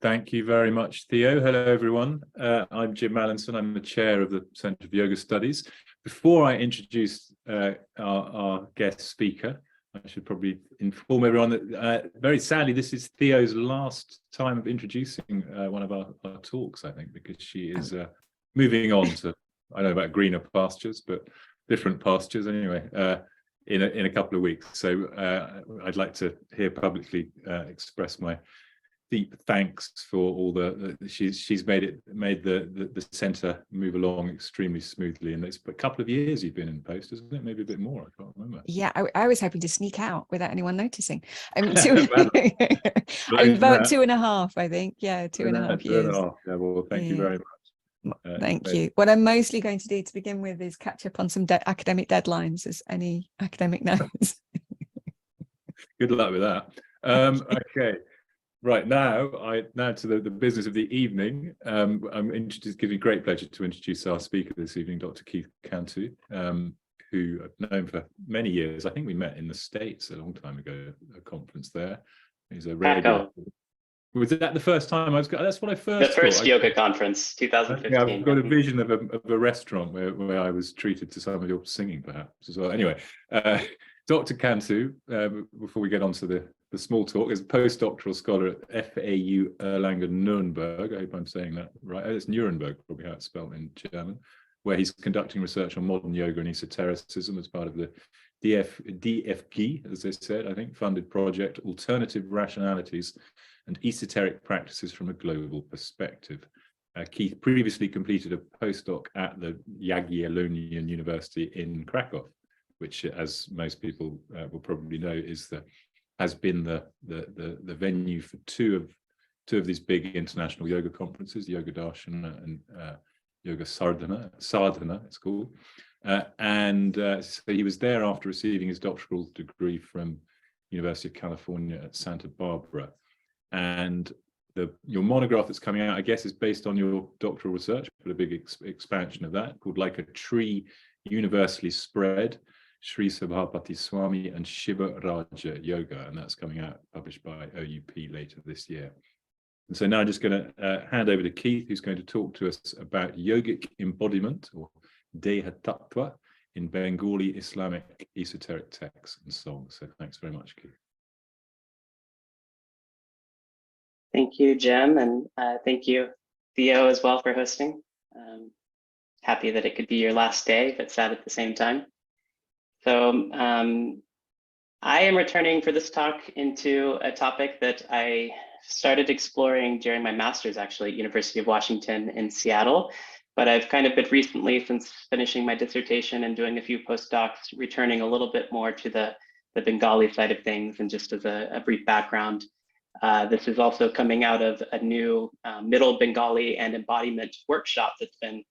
Thank you very much, Theo. Hello, everyone. I'm Jim Mallinson. I'm the chair of the Centre for Yoga Studies. Before I introduce our guest speaker, I should probably inform everyone that very sadly, this is Theo's last time of introducing one of our talks, I think, because she is moving on to, I don't know about greener pastures, but different pastures anyway, in a couple of weeks. So I'd like to here publicly express my deep thanks for all she's made the centre move along extremely smoothly, and it's a couple of years you've been in post, isn't it? Maybe a bit more, I can't remember. Yeah, I was hoping to sneak out without anyone noticing. About 2.5, I think. Yeah, 2.5 years. Yeah, well, thank you very much. Thank you. What I'm mostly going to do to begin with is catch up on some academic deadlines, as any academic knows. Good luck with that. Okay. Right, now to the business of the evening. I'm giving great pleasure to introduce our speaker this evening, Dr. Keith Cantu, who I've known for many years. I think we met in the States a long time ago, a conference there. He's a radio. Was that the first time I was? That's what I first. The first yoga conference, 2015. Yeah, I've got a vision of a restaurant where I was treated to some of your singing, perhaps as well. Anyway, Dr. Cantu, before we get on to the small talk, is a postdoctoral scholar at FAU Erlangen Nuremberg. I hope I'm saying that right. It's Nuremberg, probably how it's spelled in German, where he's conducting research on modern yoga and esotericism as part of the DFG, as they said, I think, funded project, Alternative Rationalities and Esoteric Practices from a Global Perspective. Keith previously completed a postdoc at the Jagiellonian University in Krakow, which, as most people will probably know, has been the venue for two of these big international yoga conferences, Yoga Darshana and Yoga Sādhanā, it's called. So he was there after receiving his doctoral degree from University of California at Santa Barbara. And your monograph that's coming out, I guess, is based on your doctoral research, but a big expansion of that, called Like a Tree Universally Spread, Sri Sabhapati Swami and Shiva Raja Yoga, and that's coming out, published by OUP later this year. And so now I'm just going to hand over to Keith, who's going to talk to us about yogic embodiment, or dehatattva, in Bengali Islamic esoteric texts and songs. So thanks very much, Keith. Thank you, Jim, and thank you, Theo, as well, for hosting. Happy that it could be your last day, but sad at the same time. So I am returning for this talk into a topic that I started exploring during my master's, actually, at University of Washington in Seattle. But I've kind of been recently, since finishing my dissertation and doing a few postdocs, returning a little bit more to the Bengali side of things. And just as a brief background, this is also coming out of a new Middle Bengali and embodiment workshop that's been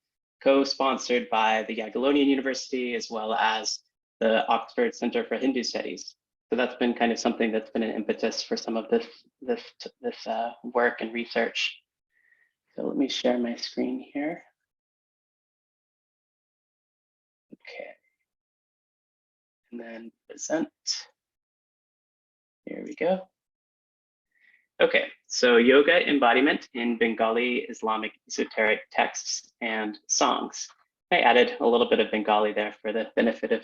co-sponsored by the Jagiellonian University, as well as the Oxford Center for Hindu Studies. So that's been kind of something that's been an impetus for some of this work and research. So let me share my screen here. Okay. And then present. Here we go. Okay, so yoga embodiment in Bengali Islamic esoteric texts and songs. I added a little bit of Bengali there for the benefit of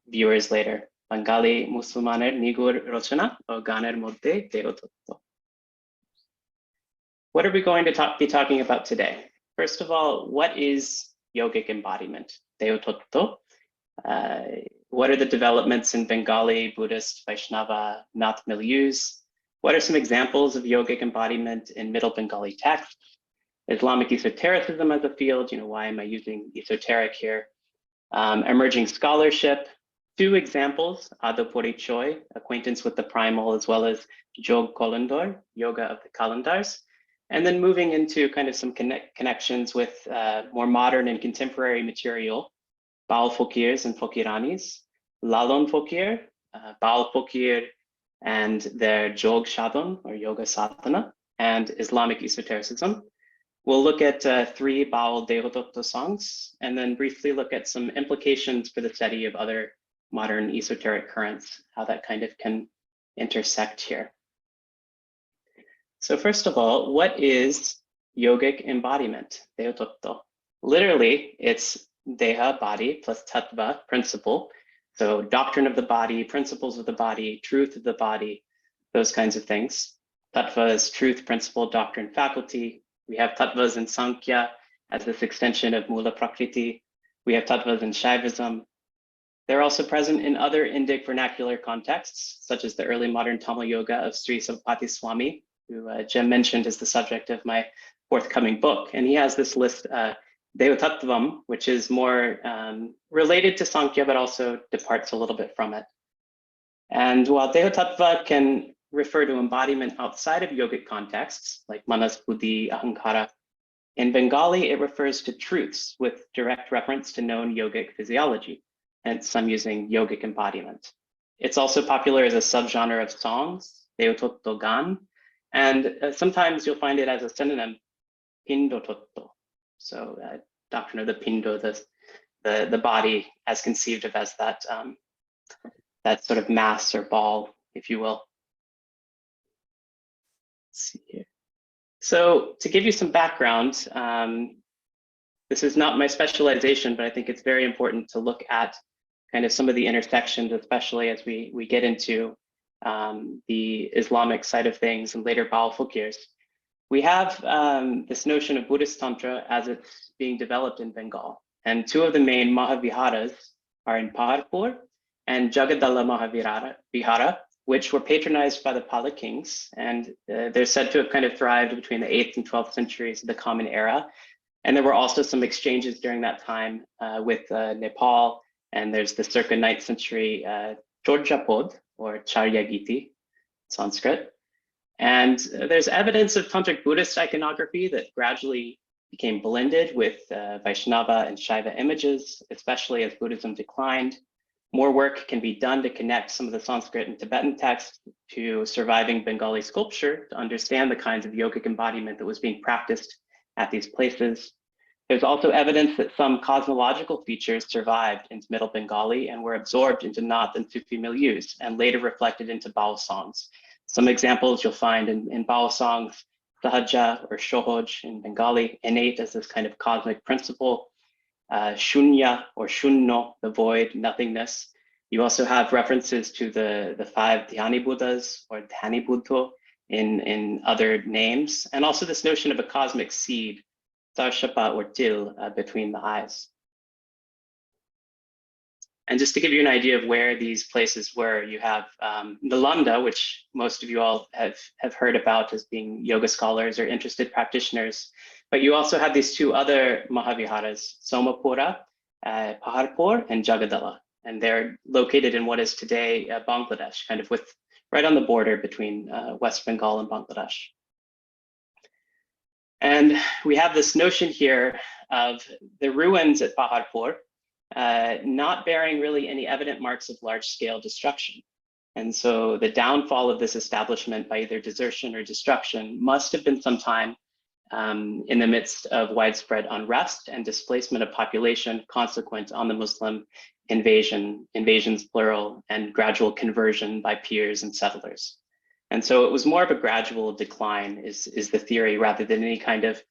viewers later. Bengali Muslimaner Nigur Rochana or Ganer Modde dehatattva. What are we going to be talking about today? First of all, what is yogic embodiment? Dehatattva. What are the developments in Bengali, Buddhist, Vaiṣṇava, Nath milieus? What are some examples of yogic embodiment in Middle Bengali texts? Islamic esotericism as a field, why am I using esoteric here? Emerging scholarship, two examples, Ādya Paricaẏ, acquaintance with the primal, as well as Jog Kalandar, yoga of the Kalandars. And then moving into kind of some connections with more modern and contemporary material, Bāul Fakirs and Fakirānis, Lalon Fakir, Bāul Fakir and their Jog Sadhana or Yoga Sādhanā, and Islamic esotericism. We'll look at 3 Bāul dehatattva songs, and then briefly look at some implications for the study of other modern esoteric currents, how that kind of can intersect here. So first of all, what is yogic embodiment? Dehatattva. Literally, it's deha, body, plus tattva, principle. So doctrine of the body, principles of the body, truth of the body, those kinds of things. Tattva is truth, principle, doctrine, faculty. We have tattvas in Sankhya as this extension of Mula Prakriti. We have tattvas in Shaivism. They're also present in other Indic vernacular contexts, such as the early modern Tamil yoga of Sri Sampati Swami, who Jem mentioned is the subject of my forthcoming book. And he has this list, Dehatattvam, which is more related to Sankhya, but also departs a little bit from it. And while Dehatattva can refer to embodiment outside of yogic contexts, like manas, buddhi, ahankara, in Bengali, it refers to truths with direct reference to known yogic physiology, hence I'm using yogic embodiment. It's also popular as a subgenre of songs, Dehotatto gan, and sometimes you'll find it as a synonym, Pindototto. So doctrine of the pindo, the body as conceived of as that, that sort of mass or ball, if you will. Let's see here. So to give you some background, this is not my specialization, but I think it's very important to look at kind of some of the intersections, especially as we get into the Islamic side of things and later Bāul Fakir's. We have this notion of Buddhist Tantra as it's being developed in Bengal. And two of the main Mahaviharas are in Paharpur and Jagadala Mahavihara, which were patronized by the Pala kings. And they're said to have kind of thrived between the 8th and 12th centuries of the Common Era. And there were also some exchanges during that time with Nepal. And there's the circa 9th century Chorjapod or Charyagiti, Sanskrit. And there's evidence of Tantric Buddhist iconography that gradually became blended with Vaiṣṇava and Śaiva images, especially as Buddhism declined. More work can be done to connect some of the Sanskrit and Tibetan texts to surviving Bengali sculpture to understand the kinds of yogic embodiment that was being practiced at these places. There's also evidence that some cosmological features survived into Middle Bengali and were absorbed into Nath and Sufi milieus and later reflected into Bāul songs. Some examples you'll find in Bāul songs, Sahaja or Shohoj in Bengali, innate as this kind of cosmic principle, Shunya or Shunno, the void, nothingness. You also have references to the 5 Dhyani Buddhas or Dhani Buddha in other names, and also this notion of a cosmic seed, Sarshapa or Til, between the eyes. And just to give you an idea of where these places were, you have Nalanda, which most of you all have heard about as being yoga scholars or interested practitioners. But you also have these two other Mahaviharas, Somapura, Paharpur, and Jagadala. And they're located in what is today Bangladesh, kind of right on the border between West Bengal and Bangladesh. And we have this notion here of the ruins at Paharpur not bearing really any evident marks of large-scale destruction. And so the downfall of this establishment by either desertion or destruction must have been sometime in the midst of widespread unrest and displacement of population consequent on the Muslim invasions plural, and gradual conversion by peers and settlers. And so it was more of a gradual decline is the theory rather than any kind of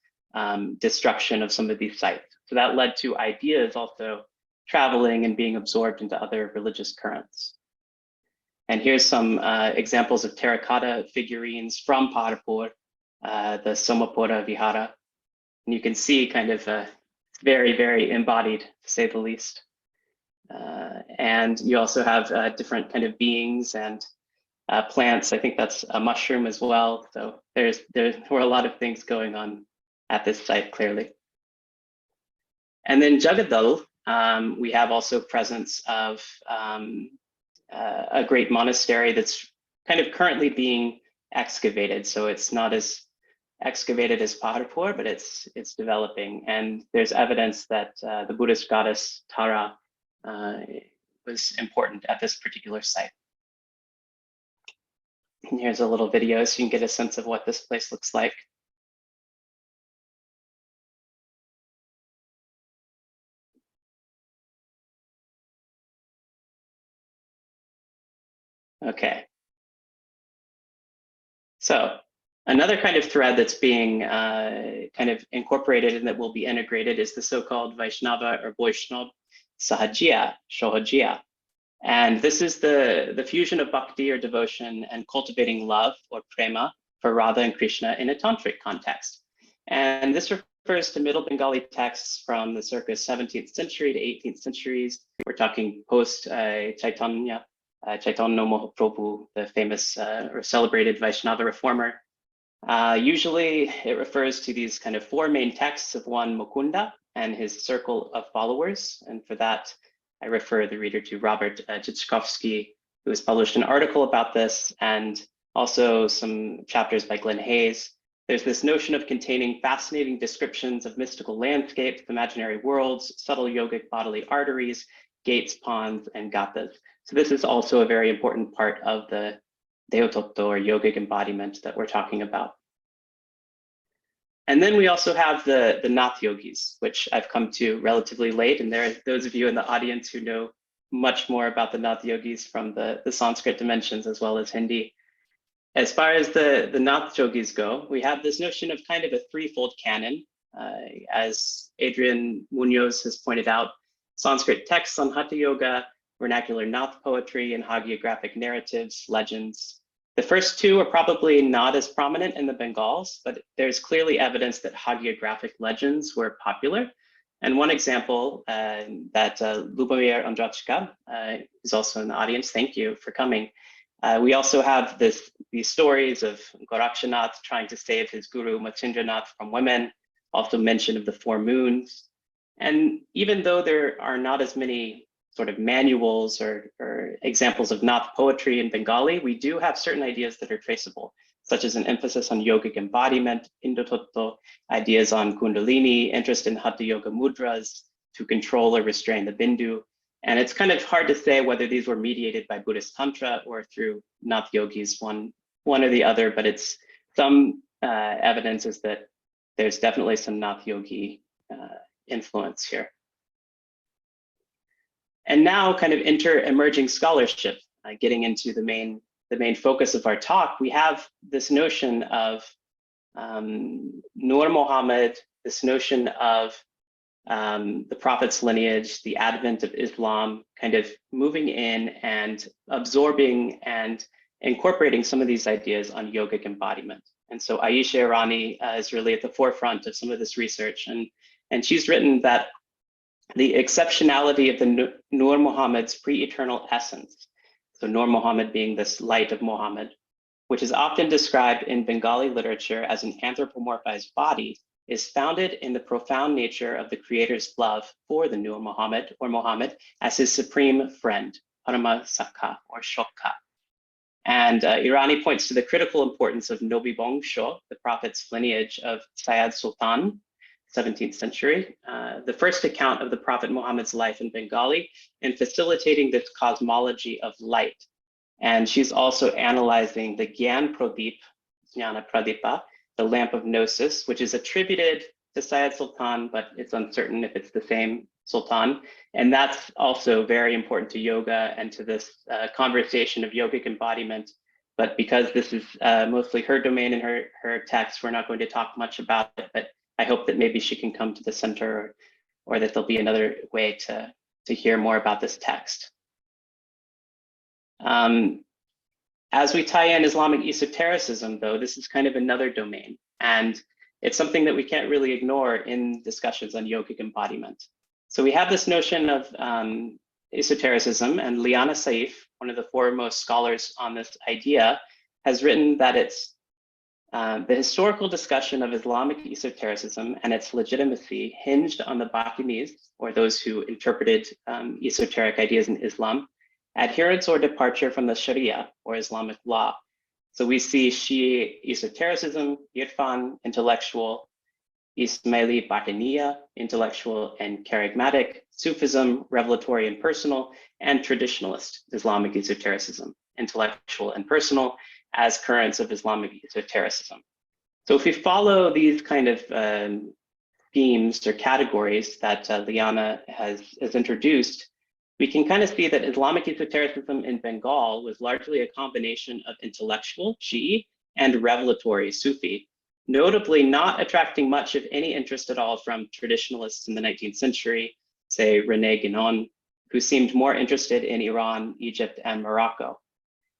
destruction of some of these sites. So that led to ideas also traveling and being absorbed into other religious currents. And here's some examples of terracotta figurines from Paharpur, the Somapura Vihara. And you can see kind of very, very embodied, to say the least. And you also have different kind of beings and plants. I think that's a mushroom as well. So there were a lot of things going on at this site, clearly. And then Jagadal, we have also presence of a great monastery that's kind of currently being excavated. So it's not as excavated as Paharpur, but it's developing. And there's evidence that the Buddhist goddess Tara was important at this particular site. And here's a little video so you can get a sense of what this place looks like. Okay. So Another kind of thread that's being kind of incorporated and that will be integrated is the so-called Vaiṣṇava or Vaishnava Sahajya, Shohajya. And this is the fusion of bhakti or devotion and cultivating love or prema for Radha and Krishna in a tantric context. And this refers to Middle Bengali texts from the circa 17th century to 18th centuries. We're talking post Chaitanya Mahaprabhu, the famous or celebrated Vaishnava reformer. Usually it refers to these kind of four main texts of one Mukunda and his circle of followers. And for that, I refer the reader to Robert Tchaikovsky, who has published an article about this, and also some chapters by Glenn Hayes. There's this notion of containing fascinating descriptions of mystical landscapes, imaginary worlds, subtle yogic bodily arteries, gates, ponds, and gatas. So this is also a very important part of the dehatattva or yogic embodiment that we're talking about. And then we also have the Nath yogis, which I've come to relatively late. And there are those of you in the audience who know much more about the Nath yogis from the Sanskrit dimensions as well as Hindi. As far as the Nath yogis go, we have this notion of kind of a threefold canon. As Adrian Munoz has pointed out, Sanskrit texts on Hatha Yoga, vernacular Nath poetry, and hagiographic narratives, legends. The first two are probably not as prominent in the Bengals, but there's clearly evidence that hagiographic legends were popular. And one example that Lubomir Ondrachka is also in the audience, thank you for coming. We also have these stories of Gorakshanath trying to save his guru Matsindranath from women, also mention of the four moons. And even though there are not as many sort of manuals or examples of Nath poetry in Bengali, we do have certain ideas that are traceable, such as an emphasis on yogic embodiment, Indotattva, ideas on Kundalini, interest in Hatha Yoga mudras to control or restrain the Bindu. And it's kind of hard to say whether these were mediated by Buddhist Tantra or through Nath yogis, one or the other, but it's some evidence is that there's definitely some Nath yogi influence here. And now kind of emerging scholarship, getting into the main focus of our talk, we have this notion of Nur Muhammad, this notion of the Prophet's lineage, the advent of Islam, kind of moving in and absorbing and incorporating some of these ideas on yogic embodiment. And so Ayesha Irani is really at the forefront of some of this research. And she's written that the exceptionality of the Nur Muhammad's pre-eternal essence, so Nur Muhammad being this light of Muhammad, which is often described in Bengali literature as an anthropomorphized body, is founded in the profound nature of the creator's love for the Nur Muhammad or Muhammad as his supreme friend, Parama Sakha or Shokha. And Irani points to the critical importance of Nobi Bongsho, the prophet's lineage of Sayyid Sultan, 17th century, the first account of the Prophet Muhammad's life in Bengali, and facilitating this cosmology of light. And she's also analyzing the Gyan Pradip, Jnana Pradipa, the lamp of gnosis, which is attributed to Sayyid Sultan, but it's uncertain if it's the same Sultan. And that's also very important to yoga and to this conversation of yogic embodiment. But because this is mostly her domain and her text, we're not going to talk much about it, but I hope that maybe she can come to the center or that there'll be another way to hear more about this text. As we tie in Islamic esotericism, though, this is kind of another domain. And it's something that we can't really ignore in discussions on yogic embodiment. So we have this notion of esotericism, and Liana Saif, one of the foremost scholars on this idea, has written that it's the historical discussion of Islamic esotericism and its legitimacy hinged on the Bātinis, or those who interpreted esoteric ideas in Islam, adherence or departure from the Sharia, or Islamic law. So we see Shi'i esotericism, Irfan, intellectual, Ismaili Batiniya, intellectual and charismatic, Sufism, revelatory and personal, and traditionalist Islamic esotericism, intellectual and personal, as currents of Islamic esotericism. So if we follow these kind of themes or categories that Liana has introduced, we can kind of see that Islamic esotericism in Bengal was largely a combination of intellectual, Shi'i, and revelatory Sufi, notably not attracting much of any interest at all from traditionalists in the 19th century, say René Guénon, who seemed more interested in Iran, Egypt, and Morocco.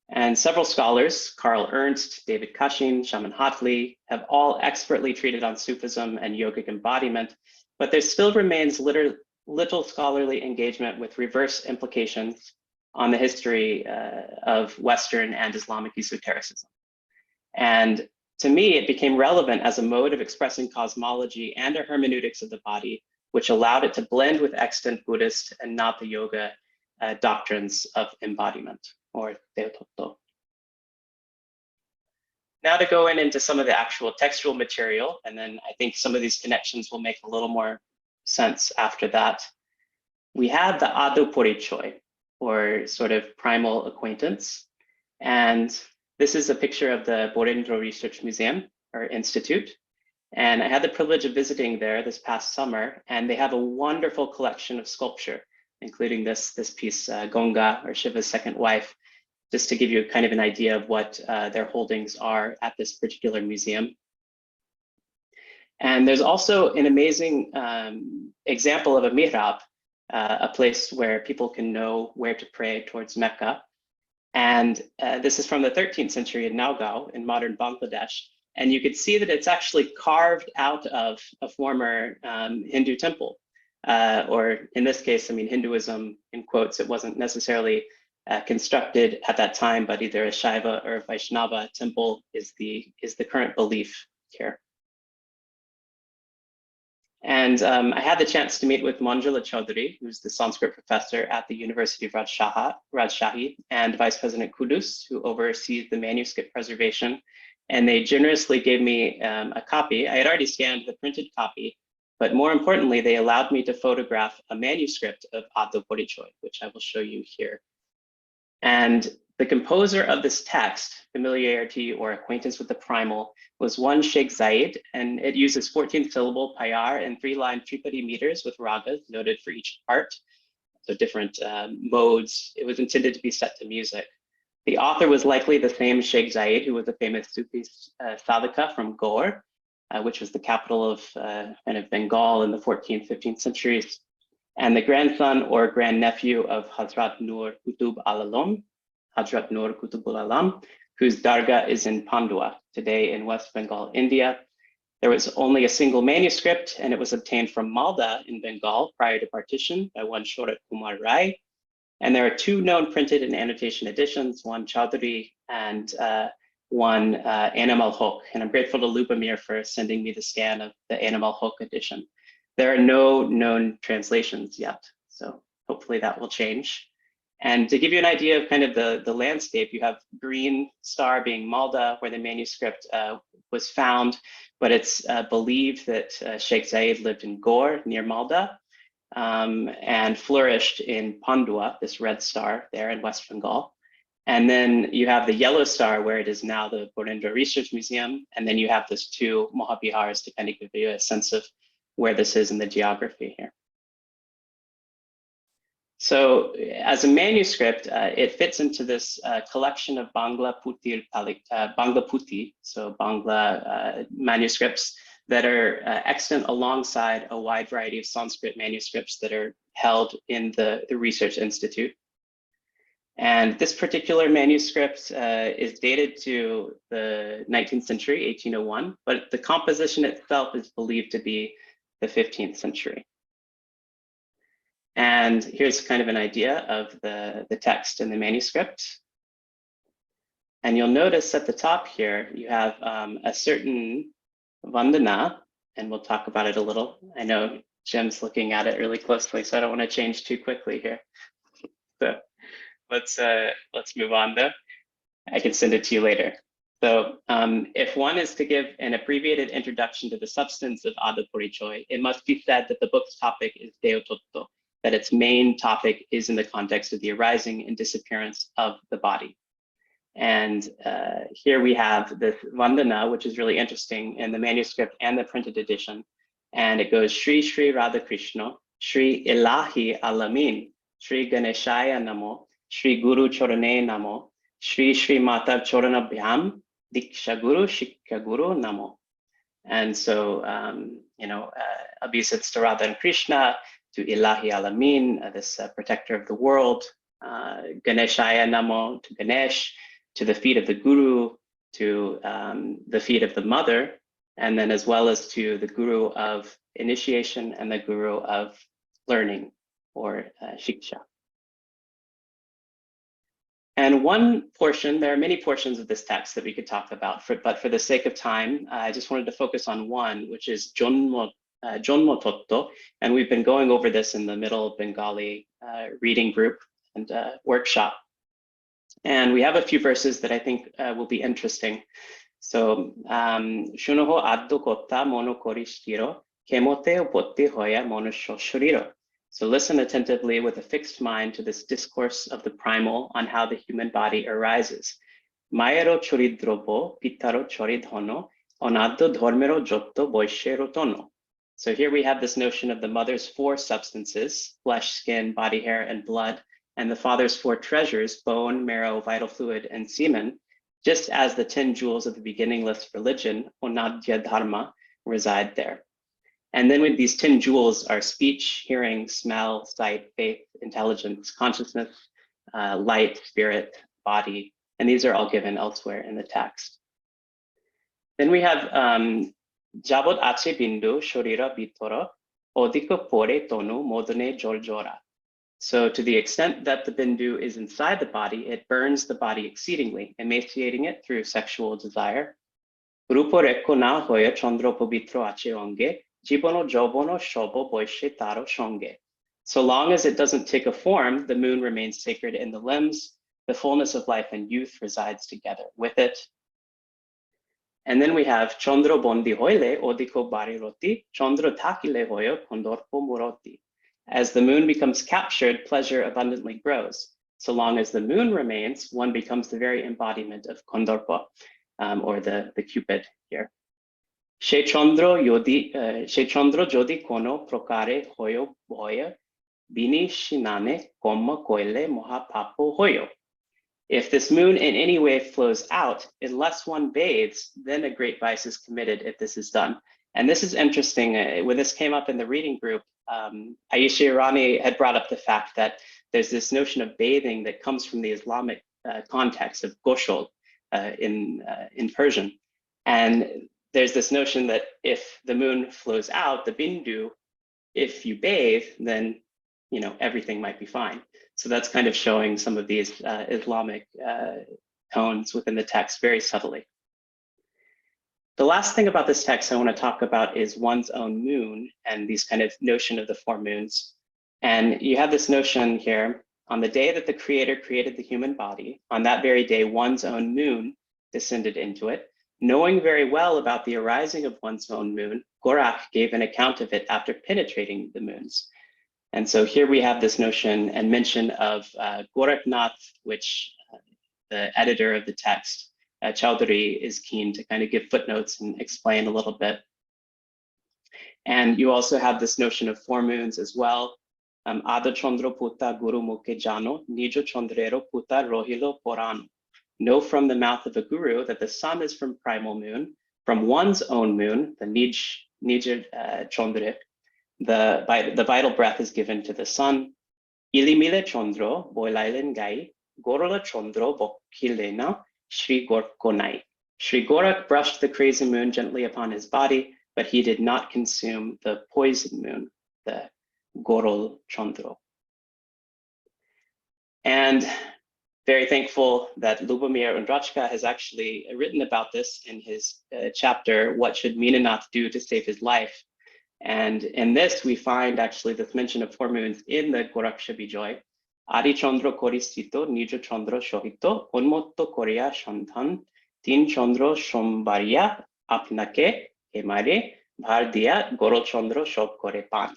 And several scholars, Karl Ernst, David Cushing, Shaman Hatley, have all expertly treated on Sufism and yogic embodiment, but there still remains little scholarly engagement with reverse implications on the history of Western and Islamic esotericism. And to me, it became relevant as a mode of expressing cosmology and a hermeneutics of the body, which allowed it to blend with extant Buddhist and Nāta yoga doctrines of embodiment, or dehatattva. Now to go into some of the actual textual material, and then I think some of these connections will make a little more sense after that. We have the Ādya Paricaẏ, or sort of primal acquaintance. And this is a picture of the Borendra Research Museum, or Institute. And I had the privilege of visiting there this past summer, and they have a wonderful collection of sculpture, including this piece, Gonga, or Shiva's second wife, just to give you kind of an idea of what their holdings are at this particular museum. And there's also an amazing example of a mihrab, a place where people can know where to pray towards Mecca. And this is from the 13th century in Nagaon in modern Bangladesh. And you could see that it's actually carved out of a former Hindu temple. Or in this case, I mean, Hinduism, in quotes, it wasn't necessarily constructed at that time, but either a Śaiva or a Vaiṣṇava temple is the current belief here. And I had the chance to meet with Manjula Chaudhary, who's the Sanskrit professor at the University of Rajshahi, and Vice President Kudus, who oversees the manuscript preservation. And they generously gave me a copy. I had already scanned the printed copy, but more importantly, they allowed me to photograph a manuscript of Ādya Paricaẏ, which I will show you here. And the composer of this text, familiarity or acquaintance with the primal, was one Sheikh Zayed, and it uses 14-syllable payar and 3-line tripadi meters with ragas noted for each part, so different modes. It was intended to be set to music. The author was likely the same Sheikh Zayed, who was a famous Sufi sadhaka from Gaur, which was the capital of kind of Bengal in the 14th, 15th centuries, and the grandson or grandnephew of Hazrat Nur Qutb al-Alam, Hazrat Nur Qutb al-Alam, whose dargah is in Pandua, today in West Bengal, India. There was only a single manuscript, and it was obtained from Malda in Bengal prior to partition by one Shorat Kumar Rai. And there are 2 known printed and annotation editions, one Chaudhary and one Animal Hook. And I'm grateful to Lubomir for sending me the scan of the Animal Hook edition. There are no known translations yet, so hopefully that will change. And to give you an idea of kind of the landscape, you have green star being Malda, where the manuscript was found, but it's believed that Sheikh Zayed lived in Gaur near Malda and flourished in Pandua, this red star there in West Bengal. And then you have the yellow star where it is now the Borendra Research Museum. And then you have those 2 Mahabihars to kind of give you a sense of where this is in the geography here. So as a manuscript, it fits into this collection of Bangla Puthi, so Bangla manuscripts that are extant alongside a wide variety of Sanskrit manuscripts that are held in the Research Institute. And this particular manuscript is dated to the 19th century, 1801, but the composition itself is believed to be the 15th century. And here's kind of an idea of the text in the manuscript. And you'll notice at the top here, you have a certain vandana, and we'll talk about it a little. I know Jim's looking at it really closely, so I don't want to change too quickly here. So let's move on though. I can send it to you later. So if one is to give an abbreviated introduction to the substance of Ādya Paricaẏ, it must be said that the book's topic is dehatattva, that its main topic is in the context of the arising and disappearance of the body. And here we have this vandana, which is really interesting in the manuscript and the printed edition. And it goes Shri Shri Radha Krishna, Shri Ilahi Alamin, Shri Ganeshaya Namo, Shri Guru Chorane Namo, Shri Shri Mata Choranabhyam, Diksha Guru, Shikha Guru, Namo. And so, obeisance to Radha and Krishna, to Ilahi Alamin, this protector of the world, Ganeshaya Namo, to Ganesh, to the feet of the Guru, to the feet of the mother, and then as well as to the Guru of initiation and the Guru of learning, or Shiksha. And one portion, there are many portions of this text that we could talk about, but for the sake of time, I just wanted to focus on one, which is Jonmo Totto, and we've been going over this in the Middle Bengali reading group and workshop. And we have a few verses that I think will be interesting. So, Shunoho addo kotta mono korishiro, kemote opotti hoya monusho shuriro. So listen attentively with a fixed mind to this discourse of the primal on how the human body arises. Mayero choridrobo, pitaro choridhono, onaddo dhormero jotto boishero tono. So here we have this notion of the mother's four substances, flesh, skin, body hair, and blood, and the father's four treasures, bone, marrow, vital fluid, and semen, just as the 10 jewels of the beginningless religion, Ādya dharma, reside there. And then with these 10 jewels are speech, hearing, smell, sight, faith, intelligence, consciousness, light, spirit, body, and these are all given elsewhere in the text. Then we have Jabot ache bindu shorira bitoro, odiko pore tonu modune joljora. So to the extent that the bindu is inside the body, it burns the body exceedingly, emaciating it through sexual desire. Rupo rekko na hoya chandro pabitro ache onge, jibono jobono shobo boishe taro shonge. So long as it doesn't take a form, the moon remains sacred in the limbs. The fullness of life and youth resides together with it. And then we have Chandro bondi hoile odiko bari roti, Chandro takile hoyo kondorpo muroti. As the moon becomes captured, pleasure abundantly grows. So long as the moon remains, one becomes the very embodiment of Kondorpo, or the Cupid here. She Chandro jodi kono prokare hoyo hoya, bini shinane komma koile mohapapo hoyo. If this moon in any way flows out, unless one bathes, then a great vice is committed if this is done. And this is interesting. When this came up in the reading group, Vaiṣṇava had brought up the fact that there's this notion of bathing that comes from the Islamic context of ghusl in Persian. And there's this notion that if the moon flows out, the bindu, if you bathe, then everything might be fine. So that's kind of showing some of these Islamic tones within the text very subtly. The last thing about this text I want to talk about is one's own moon and these kind of notion of the four moons. And you have this notion here, on the day that the creator created the human body, on that very day, one's own moon descended into it. Knowing very well about the arising of one's own moon, Gorakh gave an account of it after penetrating the moons. And so here we have this notion and mention of Gorakhnath, which the editor of the text, Chowdhury, is keen to kind of give footnotes and explain a little bit. And you also have this notion of four moons as well. Ādya chandro puta guru mukhe jano, nijo chandrero puta rohilo porano. Know from the mouth of a guru that the sun is from primal moon, from one's own moon, the nija chandre, the vital breath is given to the sun. Ilimile chandro boilailen gai, gorola chandro bokhilena, Shri Gorkonai. Shri Gorakh brushed the crazy moon gently upon his body, but he did not consume the poison moon, the Gorol Chandro. And very thankful that Lubomir Undrachka has actually written about this in his chapter, What Should Minanath Do to Save His Life? And in this, we find actually this mention of four moons in the Goraksha Bijoy. Adi Chandro Koristito, Nijo Chandro Shohito, Onmotto Korea Shantan, Tin Chandro Shombaria, Apnake, Emare, Bhardia, Gorol Chandro Shob Kore Pan.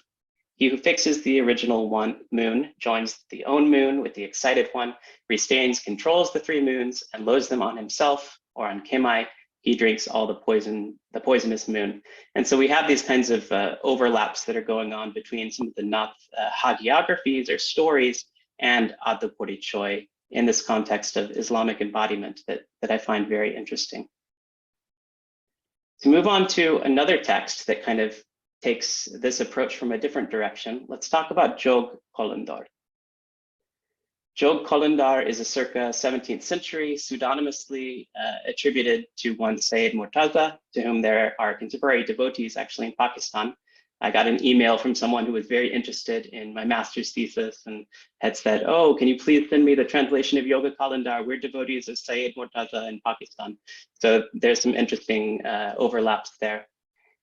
He who fixes the original one moon, joins the own moon with the excited one, restrains, controls the three moons, and loads them on himself or on Kemai. He drinks all the poisonous moon. And so we have these kinds of overlaps that are going on between some of the Nath hagiographies or stories and Ādya Paricaẏ in this context of Islamic embodiment that I find very interesting. To move on to another text that kind of takes this approach from a different direction, let's talk about Jog Kalandar. Jog Kalandar is a circa 17th century, pseudonymously attributed to one Sayyid Murtaza, to whom there are contemporary devotees actually in Pakistan. I got an email from someone who was very interested in my master's thesis and had said, oh, can you please send me the translation of Yoga Kalandar? We're devotees of Sayyid Murtaza in Pakistan. So there's some interesting overlaps there.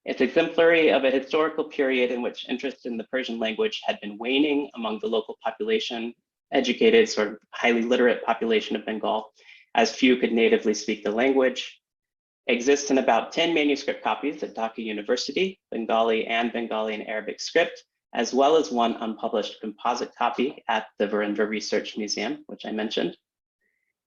It's exemplary of a historical period in which interest in the Persian language had been waning among the local population, educated, sort of highly literate population of Bengal, as few could natively speak the language. Exists in about 10 manuscript copies at Dhaka University, Bengali and Arabic script, as well as one unpublished composite copy at the Virendra Research Museum, which I mentioned.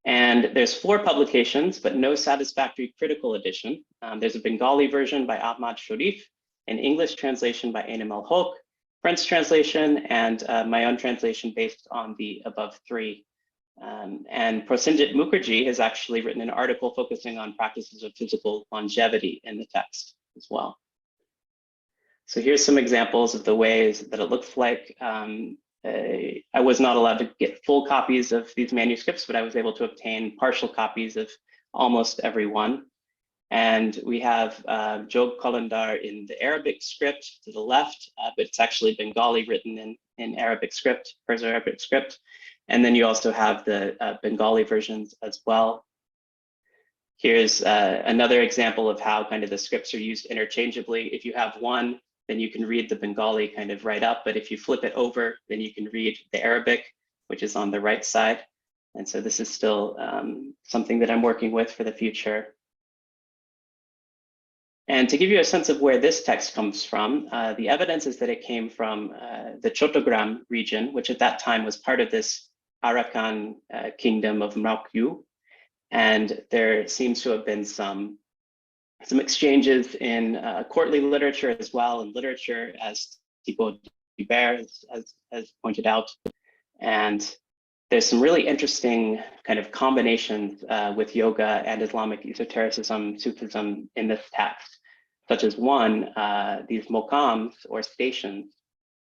And there's 4 publications, but no satisfactory critical edition. There's a Bengali version by Ahmad Sharif, an English translation by Ainem El-Hok, French translation, and my own translation based on the above 3. And Prosenjit Mukherjee has actually written an article focusing on practices of physical longevity in the text as well. So here's some examples of the ways that it looks like. I was not allowed to get full copies of these manuscripts, but I was able to obtain partial copies of almost every one. And we have Jog Kalandar in the Arabic script to the left, but it's actually Bengali written in Arabic script, Perso-Arabic script. And then you also have the Bengali versions as well. Here's another example of how kind of the scripts are used interchangeably. If you have one, then you can read the Bengali kind of right up, but if you flip it over, then you can read the Arabic, which is on the right side. And so this is still something that I'm working with for the future. And to give you a sense of where this text comes from, the evidence is that it came from the Chattogram region, which at that time was part of this Arakan kingdom of Mraukyu. And there seems to have been some exchanges in courtly literature as well, and literature, as Thibaut Dubert has pointed out. And there's some really interesting kind of combinations with yoga and Islamic esotericism, Sufism in this text, such as one, these mokams or stations,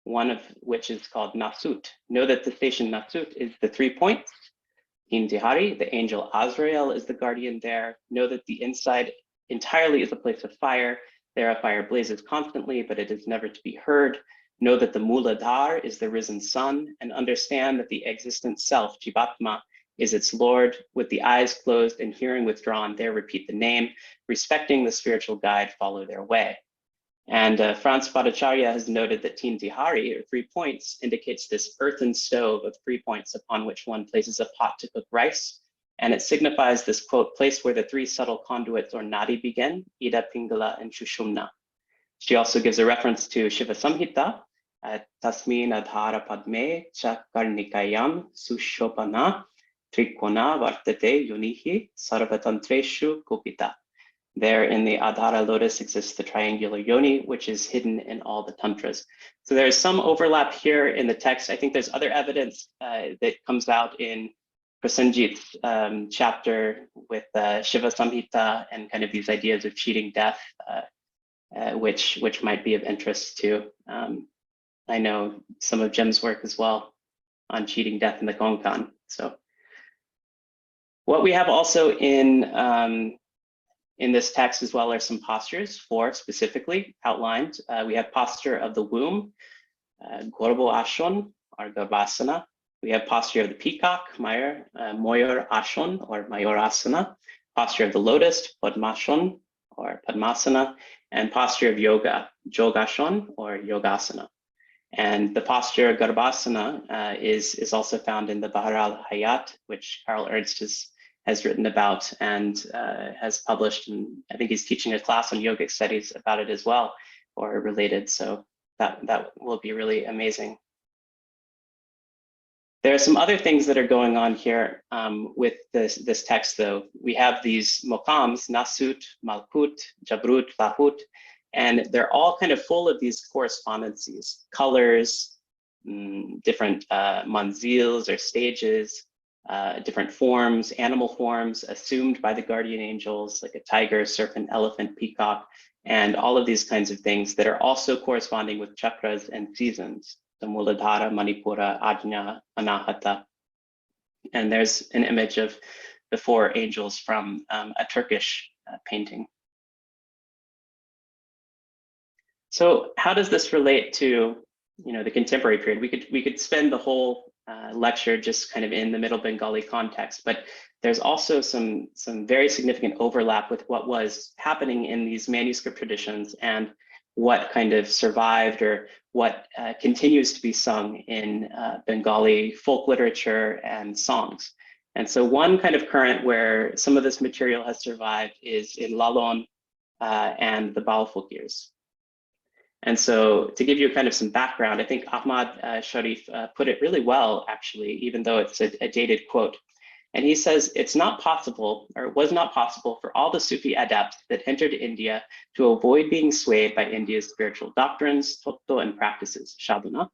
one of which is called Nasut. Know that the station Nasut is the 3 points. In Dihari, the angel Azrael is the guardian there. Know that the inside entirely is a place of fire. There a fire blazes constantly, but it is never to be heard. Know that the Muladhar is the risen sun, and understand that the existent self, Jivatma, is its Lord. With the eyes closed and hearing withdrawn, there repeat the name. Respecting the spiritual guide, follow their way. And Franz Bhattacharya has noted that Teen Dihari, or 3 points, indicates this earthen stove of 3 points upon which one places a pot to cook rice. And it signifies this, quote, place where the 3 subtle conduits or nadi begin, Ida, Pingala, and Shushumna. She also gives a reference to Shiva Samhita, Tasmin Adhara Padme Chakarnikayam Sushopana Trikona Vartate Yunihi Sarvatantreshu Kopita. There in the Adhara lotus exists the triangular yoni, which is hidden in all the tantras. So there's some overlap here in the text. I think there's other evidence that comes out in Prosenjit's chapter with Shiva Samhita and kind of these ideas of cheating death, which might be of interest to, I know some of Jem's work as well on cheating death in the Konkan. So what we have also in this text as well are some postures, 4 specifically outlined. We have posture of the womb, Gorbo Ashon or Garbhasana. We have posture of the peacock, Moyor Ashon or Mayorasana. Posture of the lotus, Padmashon or Padmasana. And posture of yoga, Jogashon or Yogasana. And the posture of Garbhasana is also found in the Bahr al-Hayat, which Karl Ernst has written about and has published, and I think he's teaching a class on yogic studies about it as well, or related. So that will be really amazing. There are some other things that are going on here with this text, though. We have these mokams, Nasut, Malkut, Jabrut, Lahut, and they're all kind of full of these correspondences, colors, different manzils or stages, different forms, animal forms assumed by the guardian angels, like a tiger, serpent, elephant, peacock, and all of these kinds of things that are also corresponding with chakras and seasons, the Muladhara, Manipura, Ajna, Anahata. And there's an image of the four angels from a Turkish painting. So how does this relate to, the contemporary period? We could spend the whole lecture just kind of in the Middle Bengali context, but there's also some very significant overlap with what was happening in these manuscript traditions and what kind of survived or what continues to be sung in Bengali folk literature and songs. And so one kind of current where some of this material has survived is in Lalon and the Bāul Fakirs. And so to give you kind of some background, I think Ahmad Sharif put it really well, actually, even though it's a dated quote. And he says, it's not possible, or it was not possible for all the Sufi adepts that entered India to avoid being swayed by India's spiritual doctrines, tattva, and practices, sādhanā.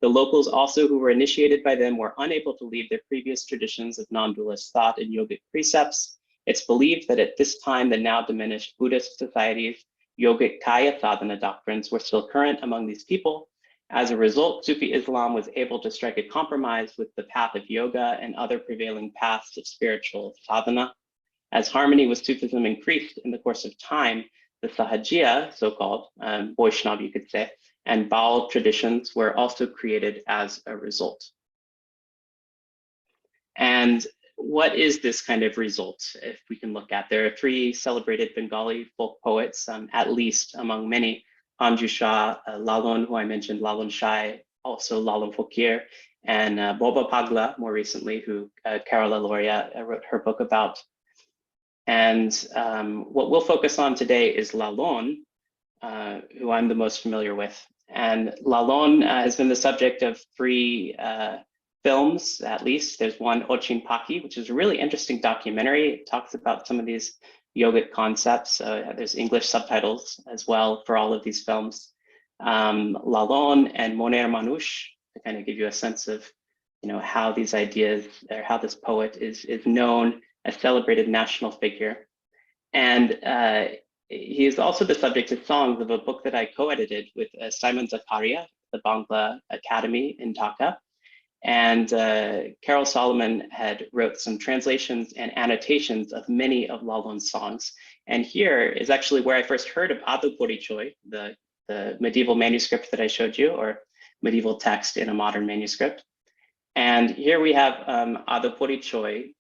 The locals also who were initiated by them were unable to leave their previous traditions of non-dualist thought and yogic precepts. It's believed that at this time, the now diminished Buddhist societies, yogic kaya sadhana doctrines were still current among these people. As a result, Sufi Islam was able to strike a compromise with the path of yoga and other prevailing paths of spiritual sadhana. As harmony with Sufism increased in the course of time, the Sahajiya, so-called Vaiṣṇava, you could say, and Bāul traditions were also created as a result. And what is this kind of result, if we can look at? There are three celebrated Bengali folk poets, at least among many: Anju Shah, Lalon, who I mentioned, Lalon Shai, also Lalon Fakir, and Boba Pagla, more recently, who Carola Loria wrote her book about. And what we'll focus on today is Lalon, who I'm the most familiar with. And Lalon has been the subject of three films, at least. There's one, Ochin Paki, which is a really interesting documentary. It talks about some of these yogic concepts. There's English subtitles as well for all of these films. Lalon and Moner Manush, to kind of give you a sense of, how these ideas, or how this poet is known, a celebrated national figure. And he is also the subject of songs of a book that I co-edited with Simon Zakaria, the Bangla Academy in Dhaka. And Carol Solomon had wrote some translations and annotations of many of Lalon's songs. And here is actually where I first heard of Ādya Paricaẏ, the medieval manuscript that I showed you, or medieval text in a modern manuscript. And here we have Ādya Paricaẏ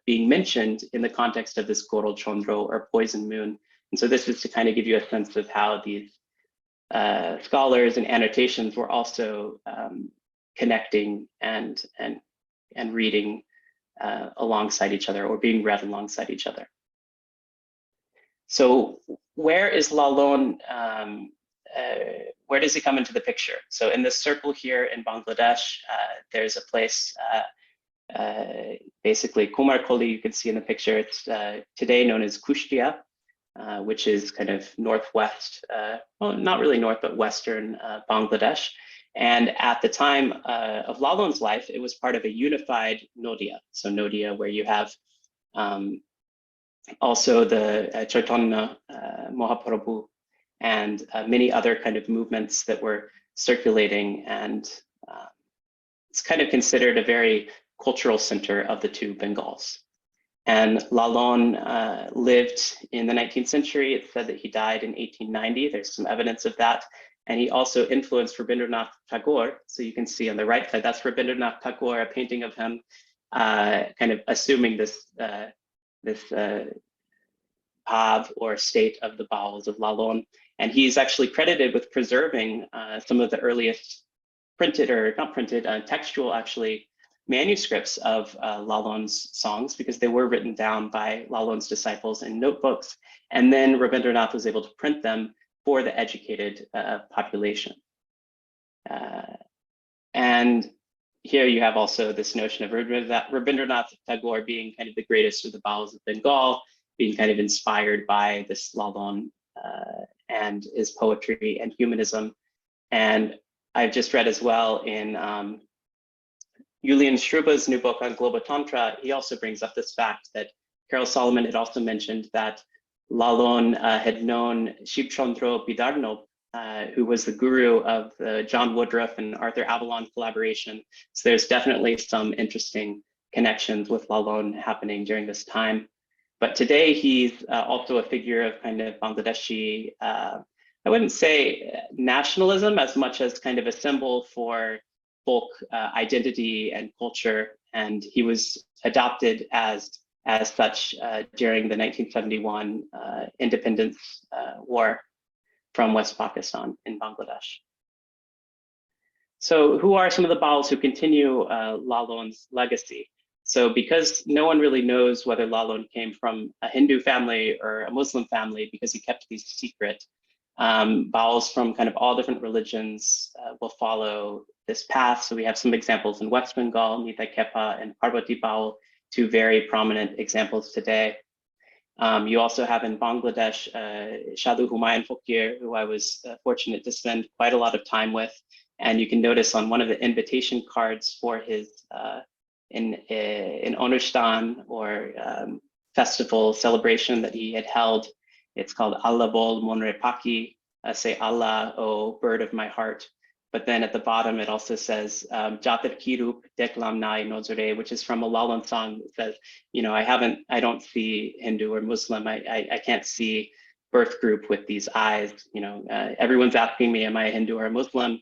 being mentioned in the context of this Goral Chandra, or poison moon. And so this is to kind of give you a sense of how these scholars and annotations were also connecting and reading alongside each other, or being read alongside each other. So where is Lalon, where does he come into the picture? So in this circle here in Bangladesh, there's a place, basically Kumarkoli, you can see in the picture. It's today known as Kushtia, which is kind of northwest, well, not really north, but western Bangladesh. And at the time of Lalon's life, it was part of a unified Nodia. So Nodia, where you have also the Chaitanya Mahaprabhu and many other kind of movements that were circulating. And it's kind of considered a very cultural center of the two Bengals. And Lalon lived in the 19th century. It's said that he died in 1890. There's some evidence of that. And he also influenced Rabindranath Tagore. So you can see on the right side, that's Rabindranath Tagore, a painting of him kind of assuming this, bhav, or state of the bowels of Lalon. And he's actually credited with preserving some of the earliest printed, or not printed, textual actually, manuscripts of Lalon's songs, because they were written down by Lalon's disciples in notebooks. And then Rabindranath was able to print them for the educated population. And here you have also this notion of Rabindranath Tagore being kind of the greatest of the bowels of Bengal, being kind of inspired by this Lalon and his poetry and humanism. And I've just read as well in Julian Strube's new book on Global Tantra, he also brings up this fact that Carol Solomon had also mentioned that Lalon had known Shiv Chandra Bidarno, who was the guru of the John Woodruff and Arthur Avalon collaboration. So there's definitely some interesting connections with Lalon happening during this time. But today he's also a figure of kind of Bangladeshi, I wouldn't say nationalism as much as kind of a symbol for folk identity and culture. And he was adopted as such during the 1971 independence war from West Pakistan in Bangladesh. So who are some of the Bāuls who continue Lalon's legacy? So because no one really knows whether Lalon came from a Hindu family or a Muslim family because he kept these secret, Bāuls from kind of all different religions will follow this path. So we have some examples in West Bengal, Nitai Kepa and Parvati Bāul, two very prominent examples today. You also have in Bangladesh, Sadhu Humayun Fakir, who I was fortunate to spend quite a lot of time with. And you can notice on one of the invitation cards for his in Onustan or festival celebration that he had held, it's called Allah Bol Monre Paki, say Allah, oh bird of my heart. But then at the bottom, it also says, Jatir Kirup Deklam Nai Nozore, which is from a Lalon song that says, you know, I don't see Hindu or Muslim. I can't see birth group with these eyes. You know, everyone's asking me, am I a Hindu or a Muslim?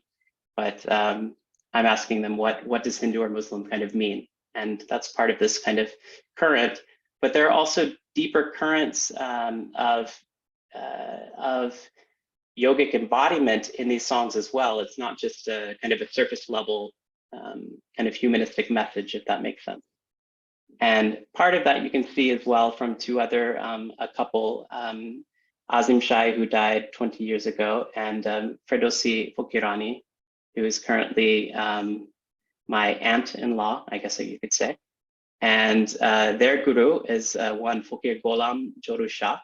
But I'm asking them, what does Hindu or Muslim kind of mean? And that's part of this kind of current. But there are also deeper currents of yogic embodiment in these songs as well. It's not just a kind of a surface level kind of humanistic message, if that makes sense. And part of that you can see as well from two other, a couple, Azim Shai, who died 20 years ago, and Ferdowsi Fakirāni, who is currently my aunt-in-law, I guess you could say. And their guru is one Fakir Gholam Joru Shah.